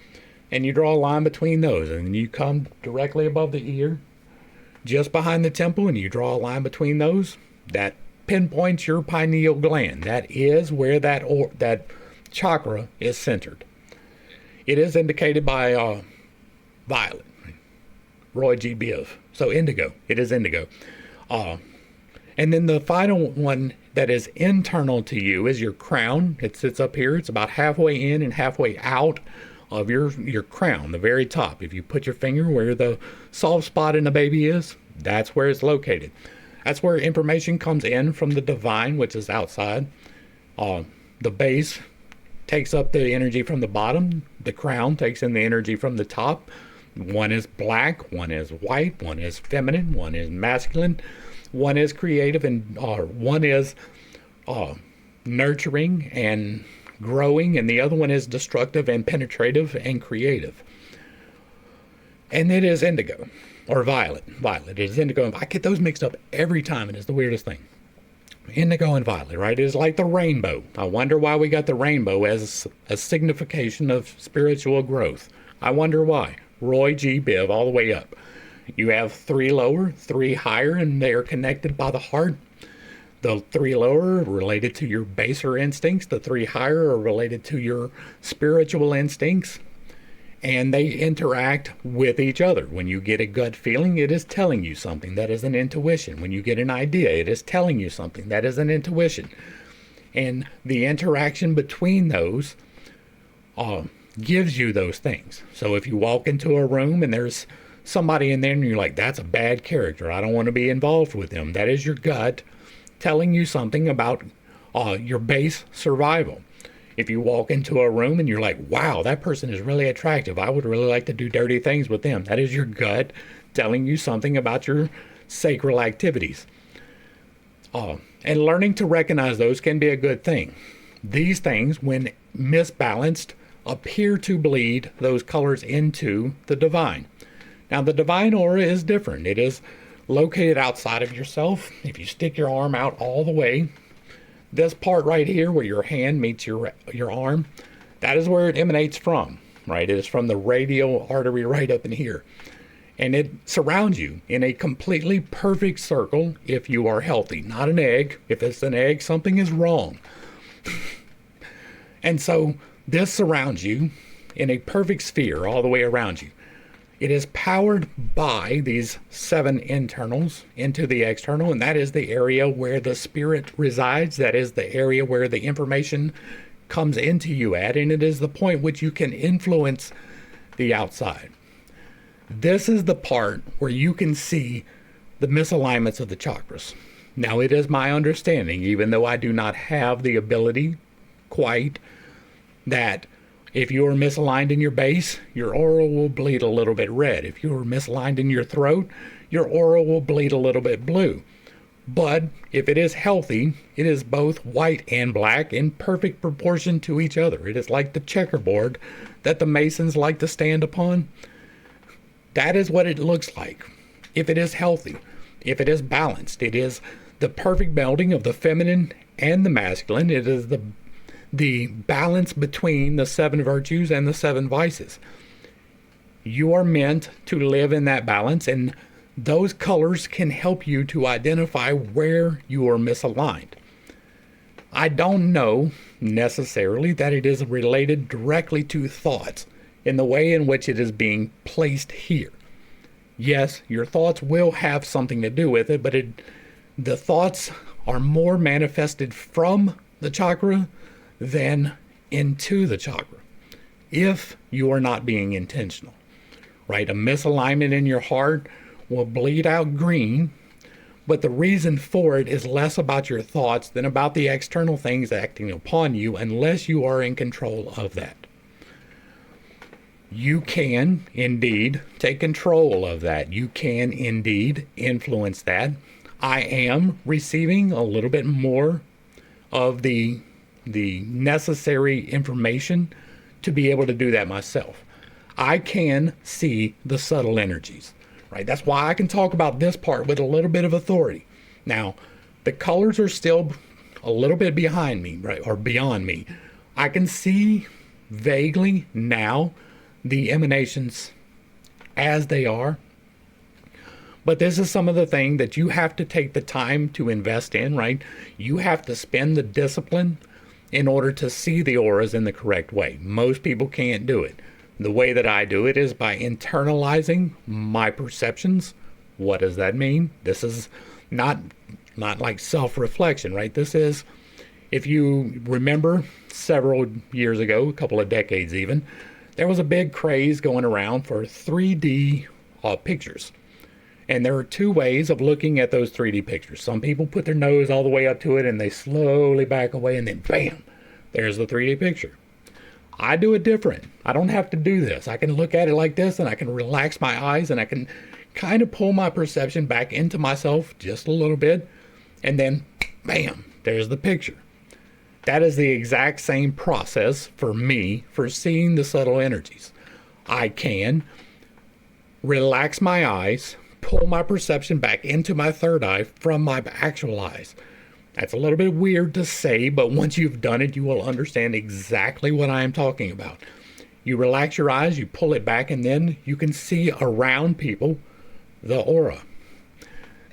and you draw a line between those, and you come directly above the ear, just behind the temple, and you draw a line between those, that pinpoints your pineal gland. That is where that chakra is centered. It is indicated by violet, Roy G. Biv. So indigo. It is indigo. And then the final one that is internal to you is your crown. It sits up here. It's about halfway in and halfway out of your crown, the very top. If you put your finger where the soft spot in the baby is, that's where it's located. That's where information comes in from the divine, which is outside. The base takes up the energy from the bottom. The crown takes in the energy from the top. One is black, one is white, one is feminine, one is masculine, one is creative, and one is nurturing and growing, and the other one is destructive and penetrative and creative. And it is indigo, or violet. It is indigo. I get those mixed up every time, and it's the weirdest thing. Indigo and violet, right? It is like the rainbow. I wonder why we got the rainbow as a signification of spiritual growth. I wonder why. Roy G. Biv, all the way up. You have 3 lower, 3 higher, and they are connected by the heart. The 3 lower are related to your baser instincts. The 3 higher are related to your spiritual instincts. And they interact with each other. When you get a gut feeling, it is telling you something. That is an intuition. When you get an idea, it is telling you something. That is an intuition. And the interaction between those gives you those things. So if you walk into a room and there's somebody in there and you're like, that's a bad character, I don't want to be involved with them, that is your gut telling you something about your base survival. If you walk into a room and you're like, wow, that person is really attractive, I would really like to do dirty things with them, that is your gut telling you something about your sacral activities. And learning to recognize those can be a good thing. These things, when misbalanced, appear to bleed those colors into the divine. Now, the divine aura is different. It is located outside of yourself. If you stick your arm out all the way, this part right here where your hand meets your arm, that is where it emanates from, right? It is from the radial artery right up in here. And it surrounds you in a completely perfect circle if you are healthy, not an egg. If it's an egg, something is wrong. And so this surrounds you in a perfect sphere all the way around you. It is powered by these 7 internals into the external, and that is the area where the spirit resides. That is the area where the information comes into you at, and it is the point which you can influence the outside. This is the part where you can see the misalignments of the chakras. Now, it is my understanding, even though I do not have the ability quite, that if you are misaligned in your base, your aura will bleed a little bit red. If you are misaligned in your throat, your aura will bleed a little bit blue. But if it is healthy, it is both white and black in perfect proportion to each other. It is like the checkerboard that the Masons like to stand upon. That is what it looks like. If it is healthy, if it is balanced, it is the perfect melding of the feminine and the masculine. It is the balance between the 7 virtues and the 7 vices. You are meant to live in that balance, and those colors can help you to identify where you are misaligned. I don't know necessarily that it is related directly to thoughts in the way in which it is being placed here. Yes, your thoughts will have something to do with it, but the thoughts are more manifested from the chakra than into the chakra, if you are not being intentional, right? A misalignment in your heart will bleed out green, but the reason for it is less about your thoughts than about the external things acting upon you, unless you are in control of that. You can indeed take control of that. You can indeed influence that. I am receiving a little bit more of the necessary information to be able to do that myself. I can see the subtle energies, right? That's why I can talk about this part with a little bit of authority. Now, the colors are still a little bit behind me, right, or beyond me. I can see vaguely now the emanations as they are, but this is some of the thing that you have to take the time to invest in, right? You have to spend the discipline in order to see the auras in the correct way. Most people can't do it. The way that I do it is by internalizing my perceptions. What does that mean? This is not like self-reflection, right? This is, if you remember several years ago, a couple of decades even, there was a big craze going around for 3D pictures. And there are 2 ways of looking at those 3D pictures. Some people put their nose all the way up to it and they slowly back away, and then bam, there's the 3D picture. I do it different. I don't have to do this. I can look at it like this, and I can relax my eyes, and I can kind of pull my perception back into myself just a little bit, and then bam, there's the picture. That is the exact same process for me for seeing the subtle energies. I can relax my eyes, pull my perception back into my third eye from my actual eyes. That's a little bit weird to say, but once you've done it, you will understand exactly what I am talking about. You relax your eyes, you pull it back, and then you can see around people the aura.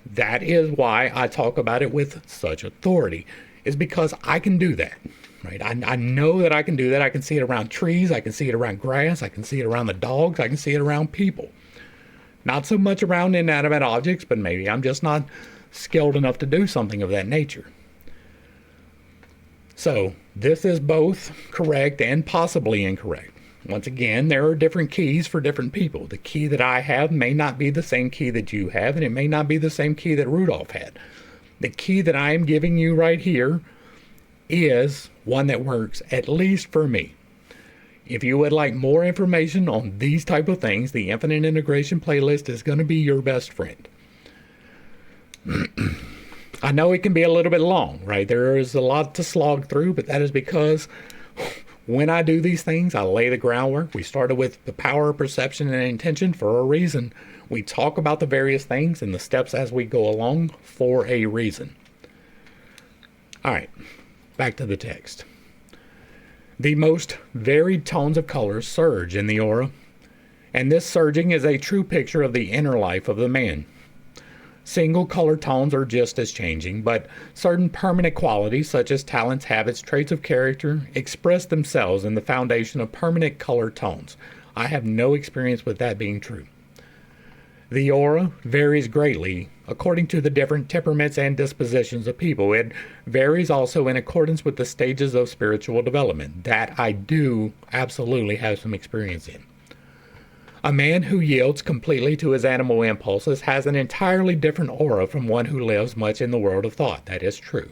That is why I talk about it with such authority, is because I can do that, right? I know that I can do that. I can see it around trees, I can see it around grass, I can see it around the dogs, I can see it around people. Not so much around inanimate objects, but maybe I'm just not skilled enough to do something of that nature. So this is both correct and possibly incorrect. Once again, there are different keys for different people. The key that I have may not be the same key that you have, and it may not be the same key that Rudolf had. The key that I am giving you right here is one that works, at least for me. If you would like more information on these type of things, the Infinite Integration playlist is going to be your best friend. I know it can be a little bit long, right? There is a lot to slog through, but that is because when I do these things, I lay the groundwork. We started with the power of perception and intention for a reason. We talk about the various things and the steps as we go along for a reason. All right, back to the text. The most varied tones of color surge in the aura, and this surging is a true picture of the inner life of the man. Single color tones are just as changing, but certain permanent qualities such as talents, habits, traits of character express themselves in the foundation of permanent color tones. I have no experience with that being true. The aura varies greatly according to the different temperaments and dispositions of people. It varies also in accordance with the stages of spiritual development. That I do absolutely have some experience in. A man who yields completely to his animal impulses has an entirely different aura from one who lives much in the world of thought. That is true.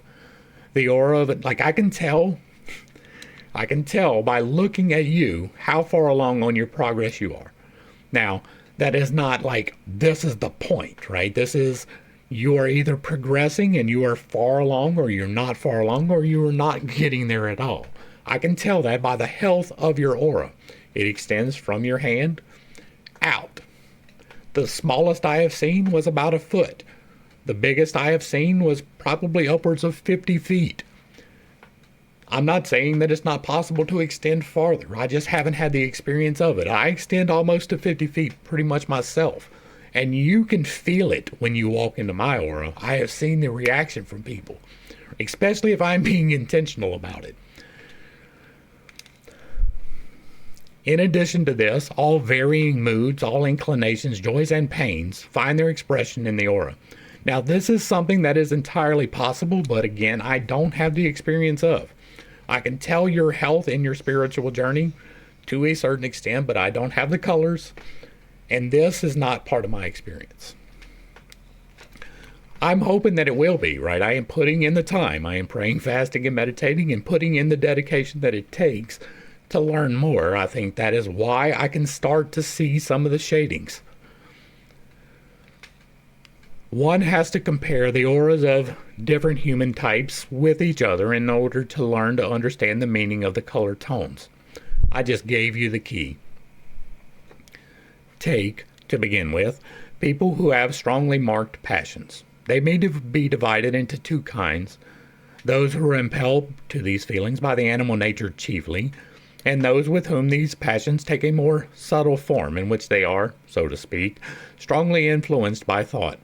The aura of it, like I can tell by looking at you how far along on your progress you are. Now, that is not like this is the point, right? This is you are either progressing and you are far along, or you're not far along, or you are not getting there at all. I can tell that by the health of your aura. It extends from your hand out. The smallest I have seen was about a foot. The biggest I have seen was probably upwards of 50 feet. I'm not saying that it's not possible to extend farther. I just haven't had the experience of it. I extend almost to 50 feet pretty much myself. And you can feel it when you walk into my aura. I have seen the reaction from people, especially if I'm being intentional about it. In addition to this, all varying moods, all inclinations, joys, and pains find their expression in the aura. Now, this is something that is entirely possible, but again, I don't have the experience of. I can tell your health in your spiritual journey to a certain extent, but I don't have the colors, and this is not part of my experience. I'm hoping that it will be, right? I am putting in the time. I am praying, fasting, and meditating, and putting in the dedication that it takes to learn more. I think that is why I can start to see some of the shadings. One has to compare the auras of different human types with each other in order to learn to understand the meaning of the color tones. I just gave you the key. Take, to begin with, people who have strongly marked passions. They may be divided into two kinds: those who are impelled to these feelings by the animal nature chiefly, and those with whom these passions take a more subtle form, in which they are, so to speak, strongly influenced by thought.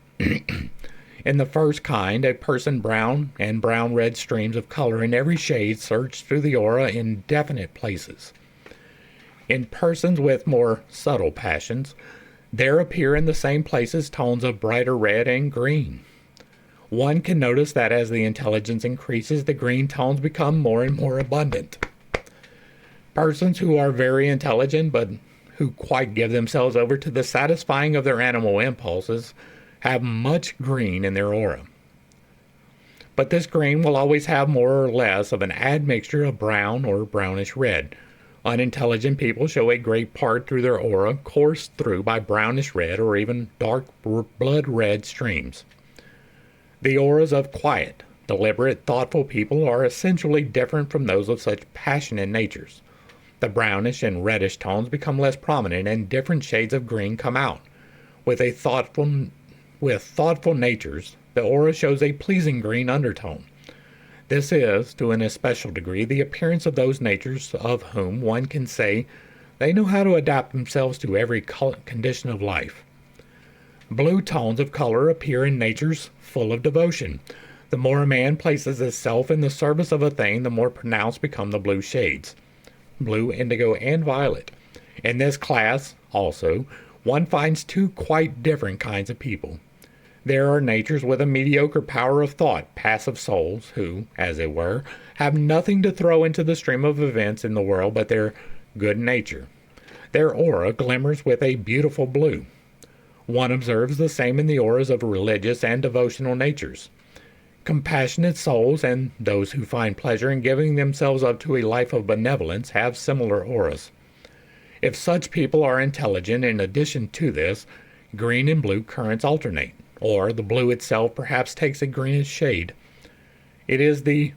In the first kind, a person brown and brown-red streams of color in every shade surge through the aura in definite places. In persons with more subtle passions, there appear in the same places tones of brighter red and green. One can notice that as the intelligence increases, the green tones become more and more abundant. Persons who are very intelligent but who quite give themselves over to the satisfying of their animal impulses have much green in their aura. But this green will always have more or less of an admixture of brown or brownish red. Unintelligent people show a great part through their aura coursed through by brownish red or even dark blood red streams. The auras of quiet, deliberate, thoughtful people are essentially different from those of such passionate natures. The brownish and reddish tones become less prominent and different shades of green come out. With thoughtful natures, the aura shows a pleasing green undertone. This is, to an especial degree, the appearance of those natures of whom one can say they know how to adapt themselves to every condition of life. Blue tones of color appear in natures full of devotion. The more a man places himself in the service of a thing, the more pronounced become the blue shades. Blue, indigo, and violet. In this class, also, one finds two quite different kinds of people. There are natures with a mediocre power of thought, passive souls, who, as it were, have nothing to throw into the stream of events in the world but their good nature. Their aura glimmers with a beautiful blue. One observes the same in the auras of religious and devotional natures. Compassionate souls and those who find pleasure in giving themselves up to a life of benevolence have similar auras. If such people are intelligent, in addition to this, green and blue currents alternate, or the blue itself perhaps takes a greenish shade. It is the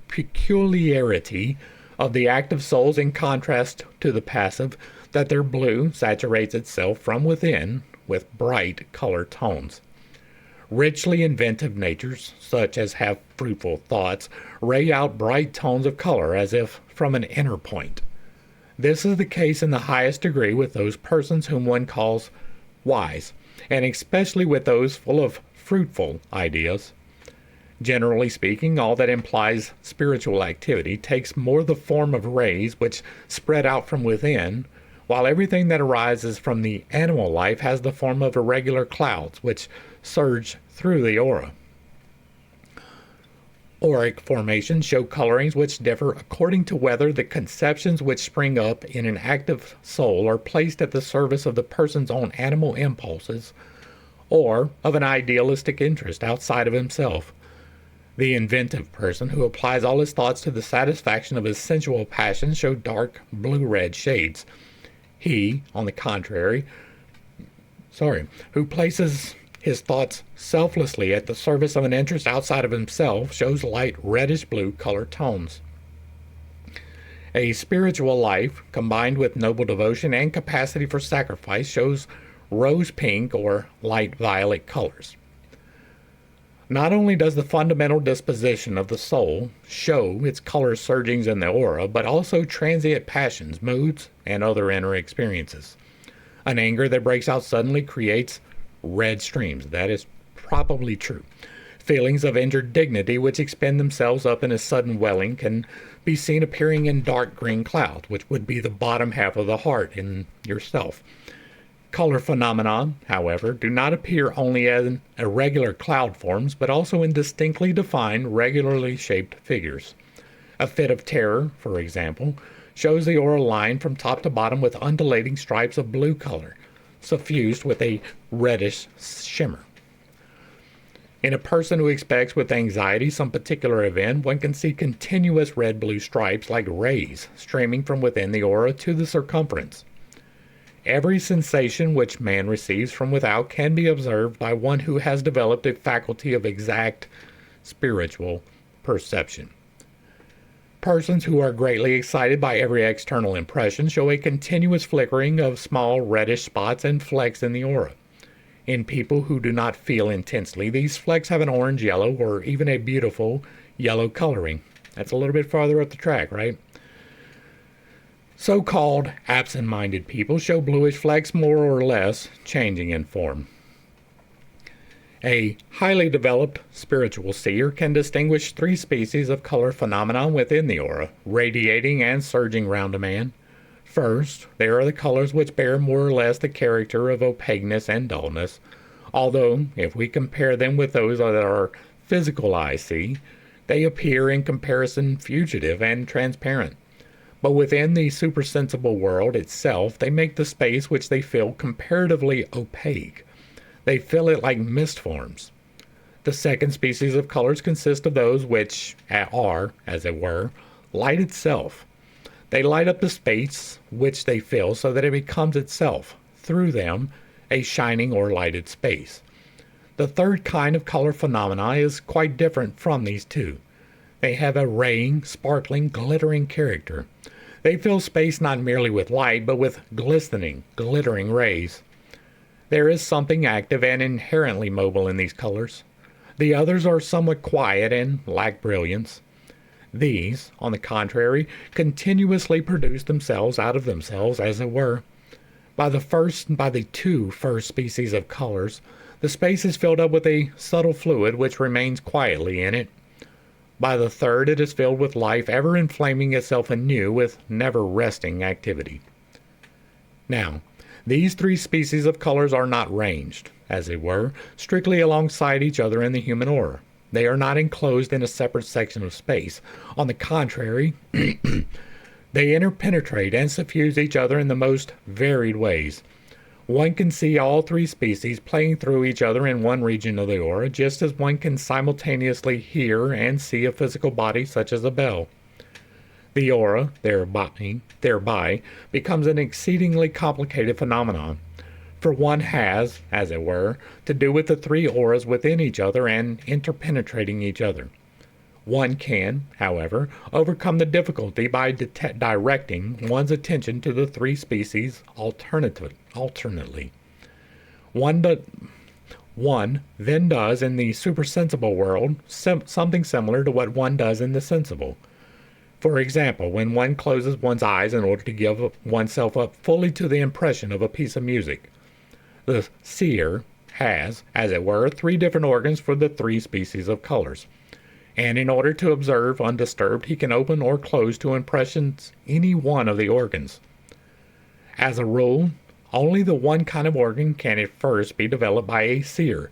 peculiarity of the active souls in contrast to the passive that their blue saturates itself from within with bright color tones. Richly inventive natures, such as have fruitful thoughts, ray out bright tones of color as if from an inner point. This is the case in the highest degree with those persons whom one calls wise, and especially with those full of fruitful ideas. Generally speaking, all that implies spiritual activity takes more the form of rays which spread out from within, while everything that arises from the animal life has the form of irregular clouds which surge through the aura. Auric formations show colorings which differ according to whether the conceptions which spring up in an active soul are placed at the service of the person's own animal impulses or of an idealistic interest outside of himself. The inventive person who applies all his thoughts to the satisfaction of his sensual passions show dark blue-red shades. He, on the contrary, who places his thoughts selflessly at the service of an interest outside of himself shows light reddish-blue color tones. A spiritual life, combined with noble devotion and capacity for sacrifice, shows rose-pink or light violet colors. Not only does the fundamental disposition of the soul show its color surgings in the aura, but also transient passions, moods, and other inner experiences. An anger that breaks out suddenly creates red streams. That is probably true. Feelings of injured dignity which expend themselves up in a sudden welling can be seen appearing in dark green clouds, which would be the bottom half of the heart in yourself. Color phenomena, however, do not appear only as irregular cloud forms, but also in distinctly defined, regularly shaped figures. A fit of terror, for example, shows the aura line from top to bottom with undulating stripes of blue color, suffused with a reddish shimmer. In a person who expects with anxiety some particular event, one can see continuous red-blue stripes like rays streaming from within the aura to the circumference. Every sensation which man receives from without can be observed by one who has developed a faculty of exact spiritual perception. Persons who are greatly excited by every external impression show a continuous flickering of small reddish spots and flecks in the aura. In people who do not feel intensely, these flecks have an orange, yellow, or even a beautiful yellow coloring. That's a little bit farther up the track, right? So-called absent-minded people show bluish flecks more or less changing in form. A highly developed spiritual seer can distinguish three species of color phenomena within the aura, radiating and surging round a man. First, there are the colors which bear more or less the character of opaqueness and dullness, although if we compare them with those that our physical eyes see, they appear in comparison fugitive and transparent. But within the supersensible world itself, they make the space which they fill comparatively opaque. They fill it like mist forms. The second species of colors consist of those which are, as it were, light itself. They light up the space which they fill so that it becomes itself, through them, a shining or lighted space. The third kind of color phenomena is quite different from these two. They have a raying, sparkling, glittering character. They fill space not merely with light, but with glistening, glittering rays. There is something active and inherently mobile in these colors. The others are somewhat quiet and lack brilliance. These, on the contrary, continuously produce themselves out of themselves, as it were. By the two first species of colors, the space is filled up with a subtle fluid which remains quietly in it. By the third, it is filled with life, ever inflaming itself anew with never-resting activity. Now, these three species of colors are not ranged, as it were, strictly alongside each other in the human aura. They are not enclosed in a separate section of space. On the contrary, they interpenetrate and suffuse each other in the most varied ways. One can see all three species playing through each other in one region of the aura, just as one can simultaneously hear and see a physical body such as a bell. The aura, thereby becomes an exceedingly complicated phenomenon, for one has, as it were, to do with the three auras within each other and interpenetrating each other. One can, however, overcome the difficulty by directing one's attention to the three species alternately. One then does in the supersensible world something similar to what one does in the sensible. For example, when one closes one's eyes in order to give oneself up fully to the impression of a piece of music, the seer has, as it were, three different organs for the three species of colors. And in order to observe undisturbed, he can open or close to impressions any one of the organs. As a rule, only the one kind of organ can at first be developed by a seer,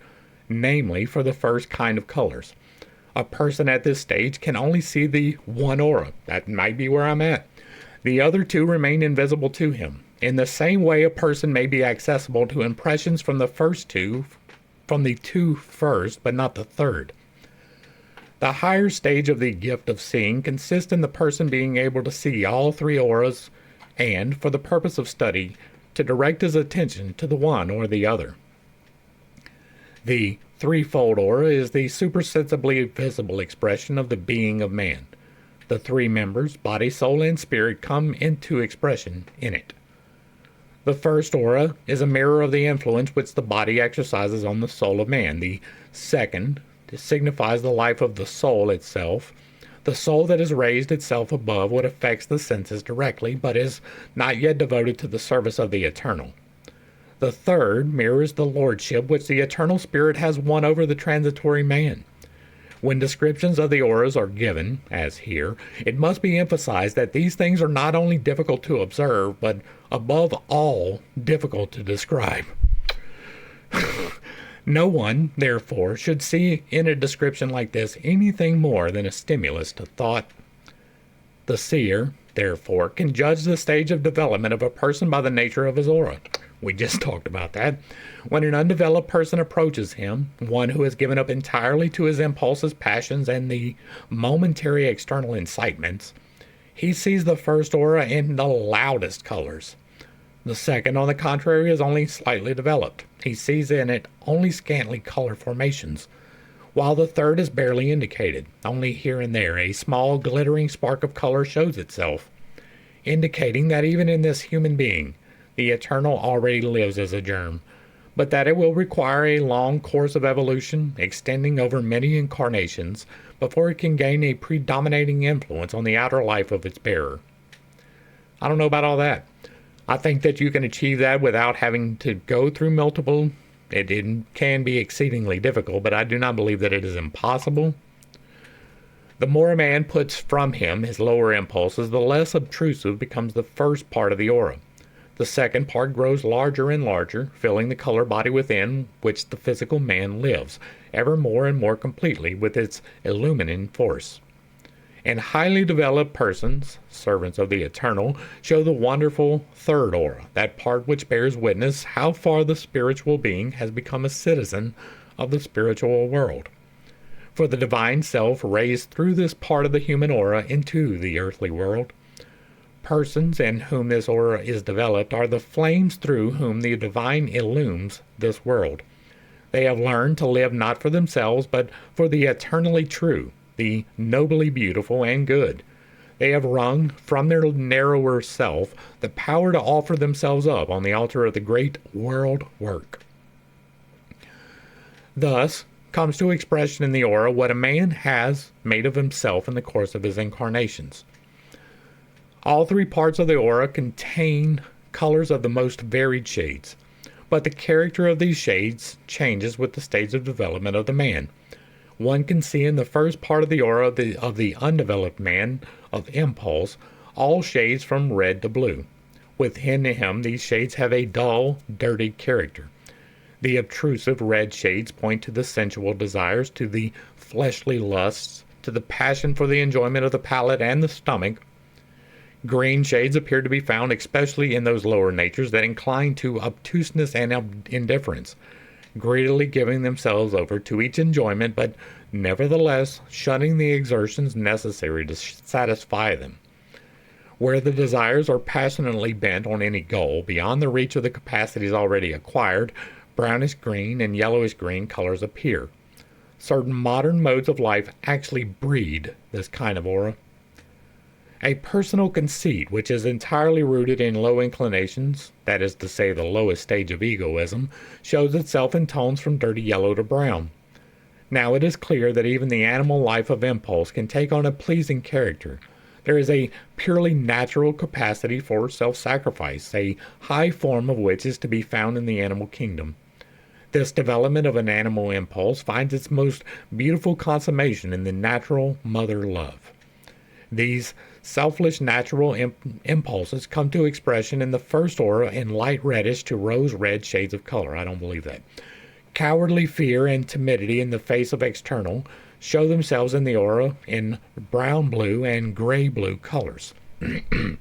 namely for the first kind of colors. A person at this stage can only see the one aura. That might be where I'm at. The other two remain invisible to him. In the same way, a person may be accessible to impressions from the two first, but not the third. The higher stage of the gift of seeing consists in the person being able to see all three auras and, for the purpose of study, to direct his attention to the one or the other. The threefold aura is the supersensibly visible expression of the being of man. The three members, body, soul, and spirit, come into expression in it. The first aura is a mirror of the influence which the body exercises on the soul of man. The second signifies the life of the soul itself, the soul that has raised itself above what affects the senses directly, but is not yet devoted to the service of the eternal. The third mirrors the lordship which the eternal spirit has won over the transitory man. When descriptions of the auras are given, as here, it must be emphasized that these things are not only difficult to observe, but above all, difficult to describe. No one, therefore, should see in a description like this anything more than a stimulus to thought. The seer, therefore, can judge the stage of development of a person by the nature of his aura. We just talked about that. When an undeveloped person approaches him, one who has given up entirely to his impulses, passions, and the momentary external incitements, he sees the first aura in the loudest colors. The second, on the contrary, is only slightly developed. He sees in it only scantly color formations, while the third is barely indicated. Only here and there a small glittering spark of color shows itself, indicating that even in this human being, the eternal already lives as a germ, but that it will require a long course of evolution, extending over many incarnations, before it can gain a predominating influence on the outer life of its bearer. I don't know about all that. I think that you can achieve that without having to go through multiple. It can be exceedingly difficult, but I do not believe that it is impossible. The more a man puts from him his lower impulses, the less obtrusive becomes the first part of the aura. The second part grows larger and larger, filling the color body within which the physical man lives, ever more and more completely with its illumining force. And highly developed persons, servants of the eternal, show the wonderful third aura, that part which bears witness how far the spiritual being has become a citizen of the spiritual world. For the divine self raised through this part of the human aura into the earthly world. Persons in whom this aura is developed are the flames through whom the divine illumes this world. They have learned to live not for themselves, but for the eternally true, the nobly beautiful and good. They have wrung from their narrower self the power to offer themselves up on the altar of the great world work. Thus comes to expression in the aura what a man has made of himself in the course of his incarnations. All three parts of the aura contain colors of the most varied shades, but the character of these shades changes with the stage of development of the man. One can see in the first part of the aura of the undeveloped man of impulse all shades from red to blue. Within him, these shades have a dull, dirty character. The obtrusive red shades point to the sensual desires, to the fleshly lusts, to the passion for the enjoyment of the palate and the stomach. Green shades appear to be found especially in those lower natures that incline to obtuseness and indifference, greedily giving themselves over to each enjoyment, but nevertheless shunning the exertions necessary to satisfy them. Where the desires are passionately bent on any goal beyond the reach of the capacities already acquired, brownish green and yellowish green colors appear. Certain modern modes of life actually breed this kind of aura. A personal conceit which is entirely rooted in low inclinations, that is to say the lowest stage of egoism, shows itself in tones from dirty yellow to brown. Now it is clear that even the animal life of impulse can take on a pleasing character. There is a purely natural capacity for self-sacrifice, a high form of which is to be found in the animal kingdom. This development of an animal impulse finds its most beautiful consummation in the natural mother love. These Selfish natural impulses come to expression in the first aura in light reddish to rose red shades of color. I don't believe that. Cowardly fear and timidity in the face of external show themselves in the aura in brown blue and gray blue colors. The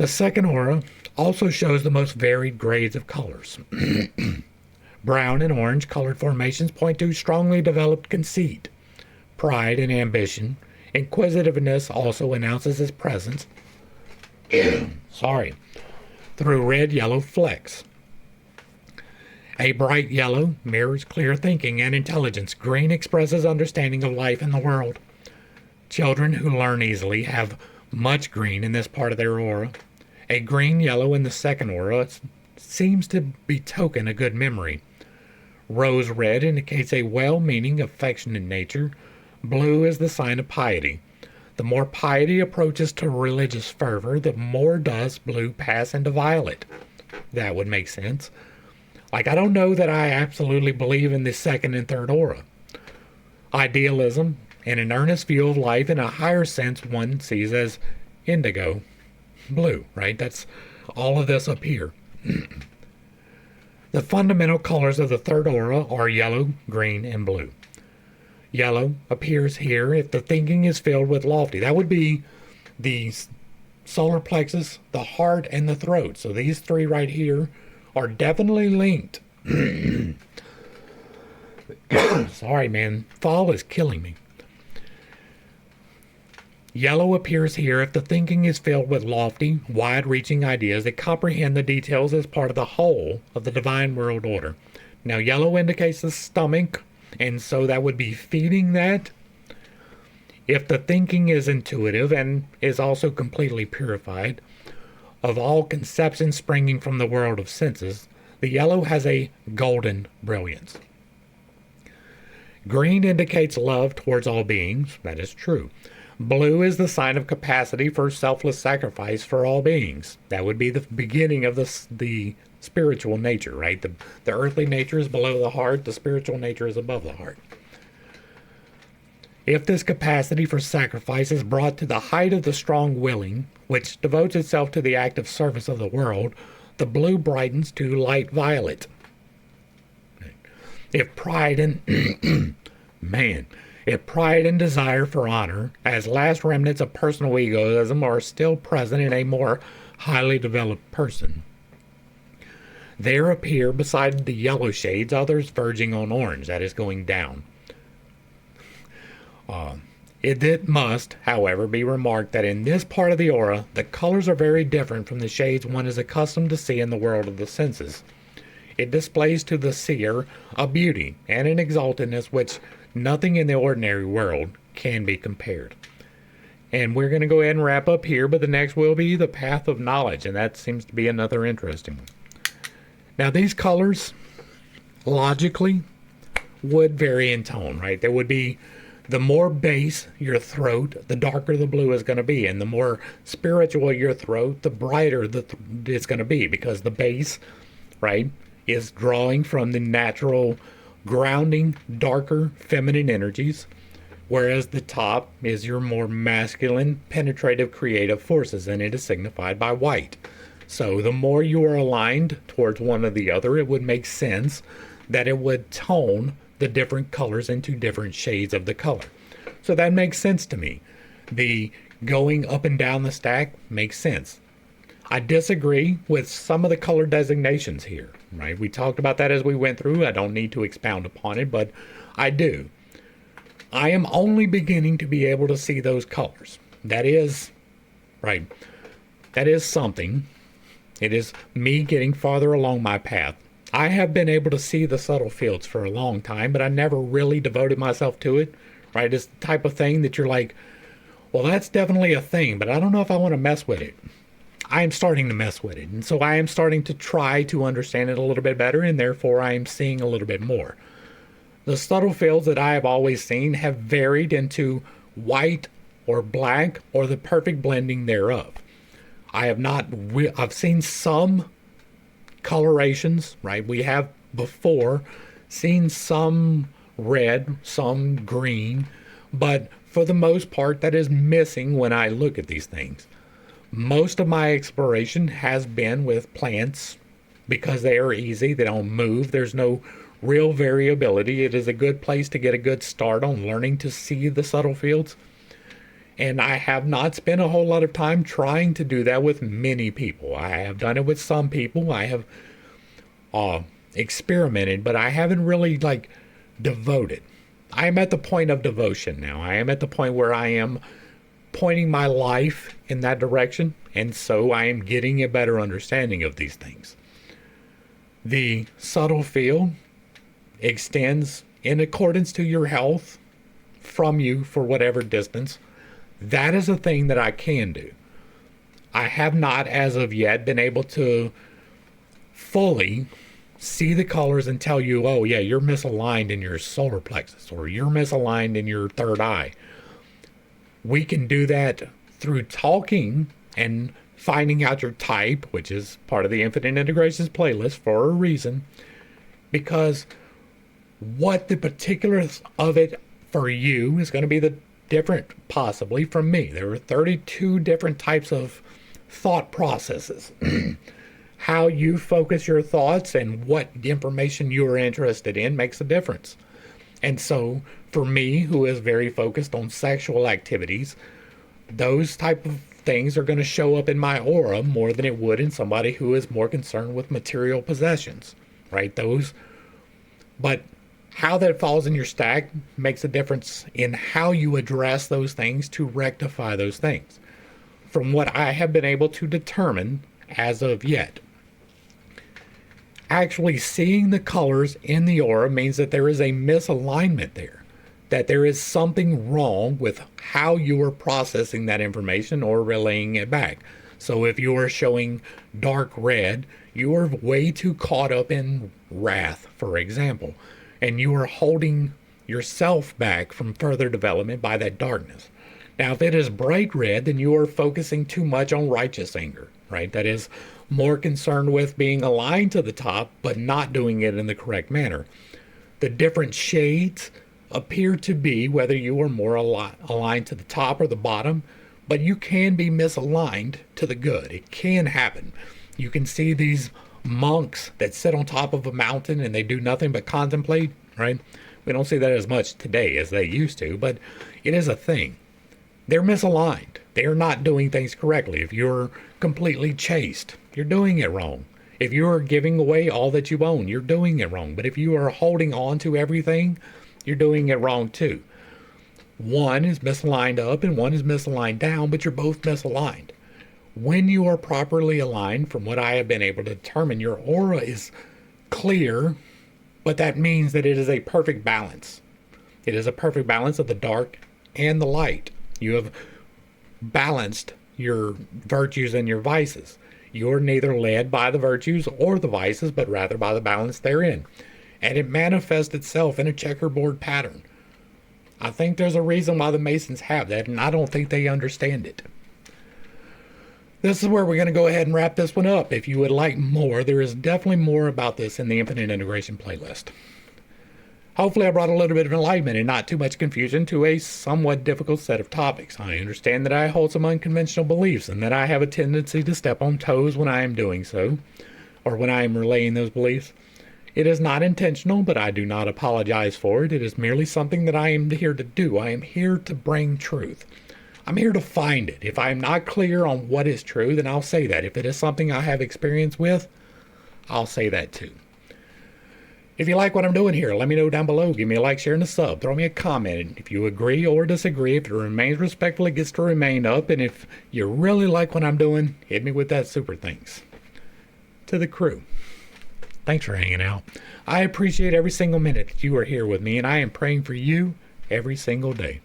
second aura also shows the most varied grades of colors. Brown and orange colored formations point to strongly developed conceit. Pride and ambition. Inquisitiveness also announces its presence through red-yellow flecks. A bright yellow mirrors clear thinking and intelligence. Green expresses understanding of life and the world. Children who learn easily have much green in this part of their aura. A green-yellow in the second aura seems to betoken a good memory. Rose red indicates a well-meaning, affectionate nature. Blue is the sign of piety. The more piety approaches to religious fervor, the more does blue pass into violet. That would make sense. Like, I don't know that I absolutely believe in the second and third aura. Idealism and an earnest view of life in a higher sense one sees as indigo, blue, right? That's all of this up here. The fundamental colors of the third aura are yellow, green, and blue. Yellow appears here if the thinking is filled with lofty. That would be the solar plexus, the heart, and the throat. So these three right here are definitely linked. Sorry, man. Fall is killing me. Yellow appears here if the thinking is filled with lofty, wide-reaching ideas that comprehend the details as part of the whole of the divine world order. Now, yellow indicates the stomach, and so that would be feeding that. If the thinking is intuitive and is also completely purified of all conceptions springing from the world of senses, the yellow has a golden brilliance. Green indicates love towards all beings. That is true. Blue is the sign of capacity for selfless sacrifice for all beings. That would be the beginning of the spiritual nature, right? The earthly nature is below the heart. The spiritual nature is above the heart. If this capacity for sacrifice is brought to the height of the strong willing, which devotes itself to the active service of the world, the blue brightens to light violet. If pride and if pride and desire for honor, as last remnants of personal egoism, are still present in a more highly developed person, there appear beside the yellow shades others verging on orange, that is going down. It must, however, be remarked that in this part of the aura, the colors are very different from the shades one is accustomed to see in the world of the senses. It displays to the seer a beauty and an exaltedness which nothing in the ordinary world can be compared. And we're going to go ahead and wrap up here, but the next will be the path of knowledge, and that seems to be another interesting one. Now, these colors, logically, would vary in tone, right? There would be the more base your throat, the darker the blue is going to be. And the more spiritual your throat, the brighter it's going to be, because the base, right, is drawing from the natural grounding, darker, feminine energies, whereas the top is your more masculine, penetrative, creative forces, and it is signified by white. So the more you are aligned towards one or the other, it would make sense that it would tone the different colors into different shades of the color. So that makes sense to me. The going up and down the stack makes sense. I disagree with some of the color designations here, right? We talked about that as we went through. I don't need to expound upon it, but I do. I am only beginning to be able to see those colors. That is, right, that is something. It is me getting farther along my path. I have been able to see the subtle fields for a long time, but I never really devoted myself to it, right? It's the type of thing that you're like, well, that's definitely a thing, but I don't know if I want to mess with it. I am starting to mess with it, and so I am starting to try to understand it a little bit better, and therefore I am seeing a little bit more. The subtle fields that I have always seen have varied into white or black or the perfect blending thereof. I've seen some colorations, right? We have before seen some red, some green, But for the most part, that is missing when I look at these things. Most of my exploration has been with plants because they are easy, they don't move, there's no real variability. It is a good place to get a good start on learning to see the subtle fields. And I have not spent a whole lot of time trying to do that with many people. I have done it with some people. I have experimented, but I haven't really devoted. I am at the point of devotion now. I am at the point where I am pointing my life in that direction, and so I am getting a better understanding of these things. The subtle field extends in accordance to your health from you for whatever distance. That is a thing that I can do. I have not, as of yet, been able to fully see the colors and tell you, oh yeah, you're misaligned in your solar plexus, or you're misaligned in your third eye. We can do that through talking and finding out your type, which is part of the Infinite Integrations playlist for a reason, because what the particulars of it for you is going to be the different possibly from me. There are 32 different types of thought processes. How you focus your thoughts and what information you're interested in makes a difference. And so for me, who is very focused on sexual activities, those type of things are going to show up in my aura more than it would in somebody who is more concerned with material possessions, right? But how that falls in your stack makes a difference in how you address those things to rectify those things. From what I have been able to determine as of yet, actually seeing the colors in the aura means that there is a misalignment there, that there is something wrong with how you are processing that information or relaying it back. So if you are showing dark red, you are way too caught up in wrath, for example, and you are holding yourself back from further development by that darkness. Now, if it is bright red, then you are focusing too much on righteous anger, right? That is more concerned with being aligned to the top, but not doing it in the correct manner. The different shades appear to be whether you are more aligned to the top or the bottom, but you can be misaligned to the good. It can happen. You can see these monks that sit on top of a mountain and they do nothing but contemplate, right? We don't see that as much today as they used to, but it is a thing. They're misaligned. They are not doing things correctly. If you're completely chaste, you're doing it wrong. If you are giving away all that you own, you're doing it wrong. But if you are holding on to everything, you're doing it wrong too. One is misaligned up and one is misaligned down, but you're both misaligned. When you are properly aligned, from what I have been able to determine, your aura is clear, but that means that it is a perfect balance. It is a perfect balance of the dark and the light. You have balanced your virtues and your vices. You're neither led by the virtues or the vices, but rather by the balance therein. And it manifests itself in a checkerboard pattern. I think there's a reason why the Masons have that, and I don't think they understand it. This is where we're going to go ahead and wrap this one up. If you would like more, there is definitely more about this in the Infinite Integration playlist. Hopefully I brought a little bit of enlightenment and not too much confusion to a somewhat difficult set of topics. I understand that I hold some unconventional beliefs and that I have a tendency to step on toes when I am doing so, or when I am relaying those beliefs. It is not intentional, but I do not apologize for it. It is merely something that I am here to do. I am here to bring truth. I'm here to find it. If I am not clear on what is true, then I'll say that. If it is something I have experience with, I'll say that too. If you like what I'm doing here, let me know down below. Give me a like, share, and a sub. Throw me a comment. If you agree or disagree, if it remains respectful, it gets to remain up. And if you really like what I'm doing, hit me with that super thanks. To the crew, thanks for hanging out. I appreciate every single minute that you are here with me, and I am praying for you every single day.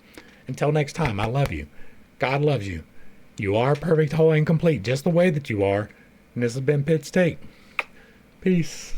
Until next time, I love you. God loves you. You are perfect, whole, and complete, just the way that you are. And this has been Pitt's Take. Peace.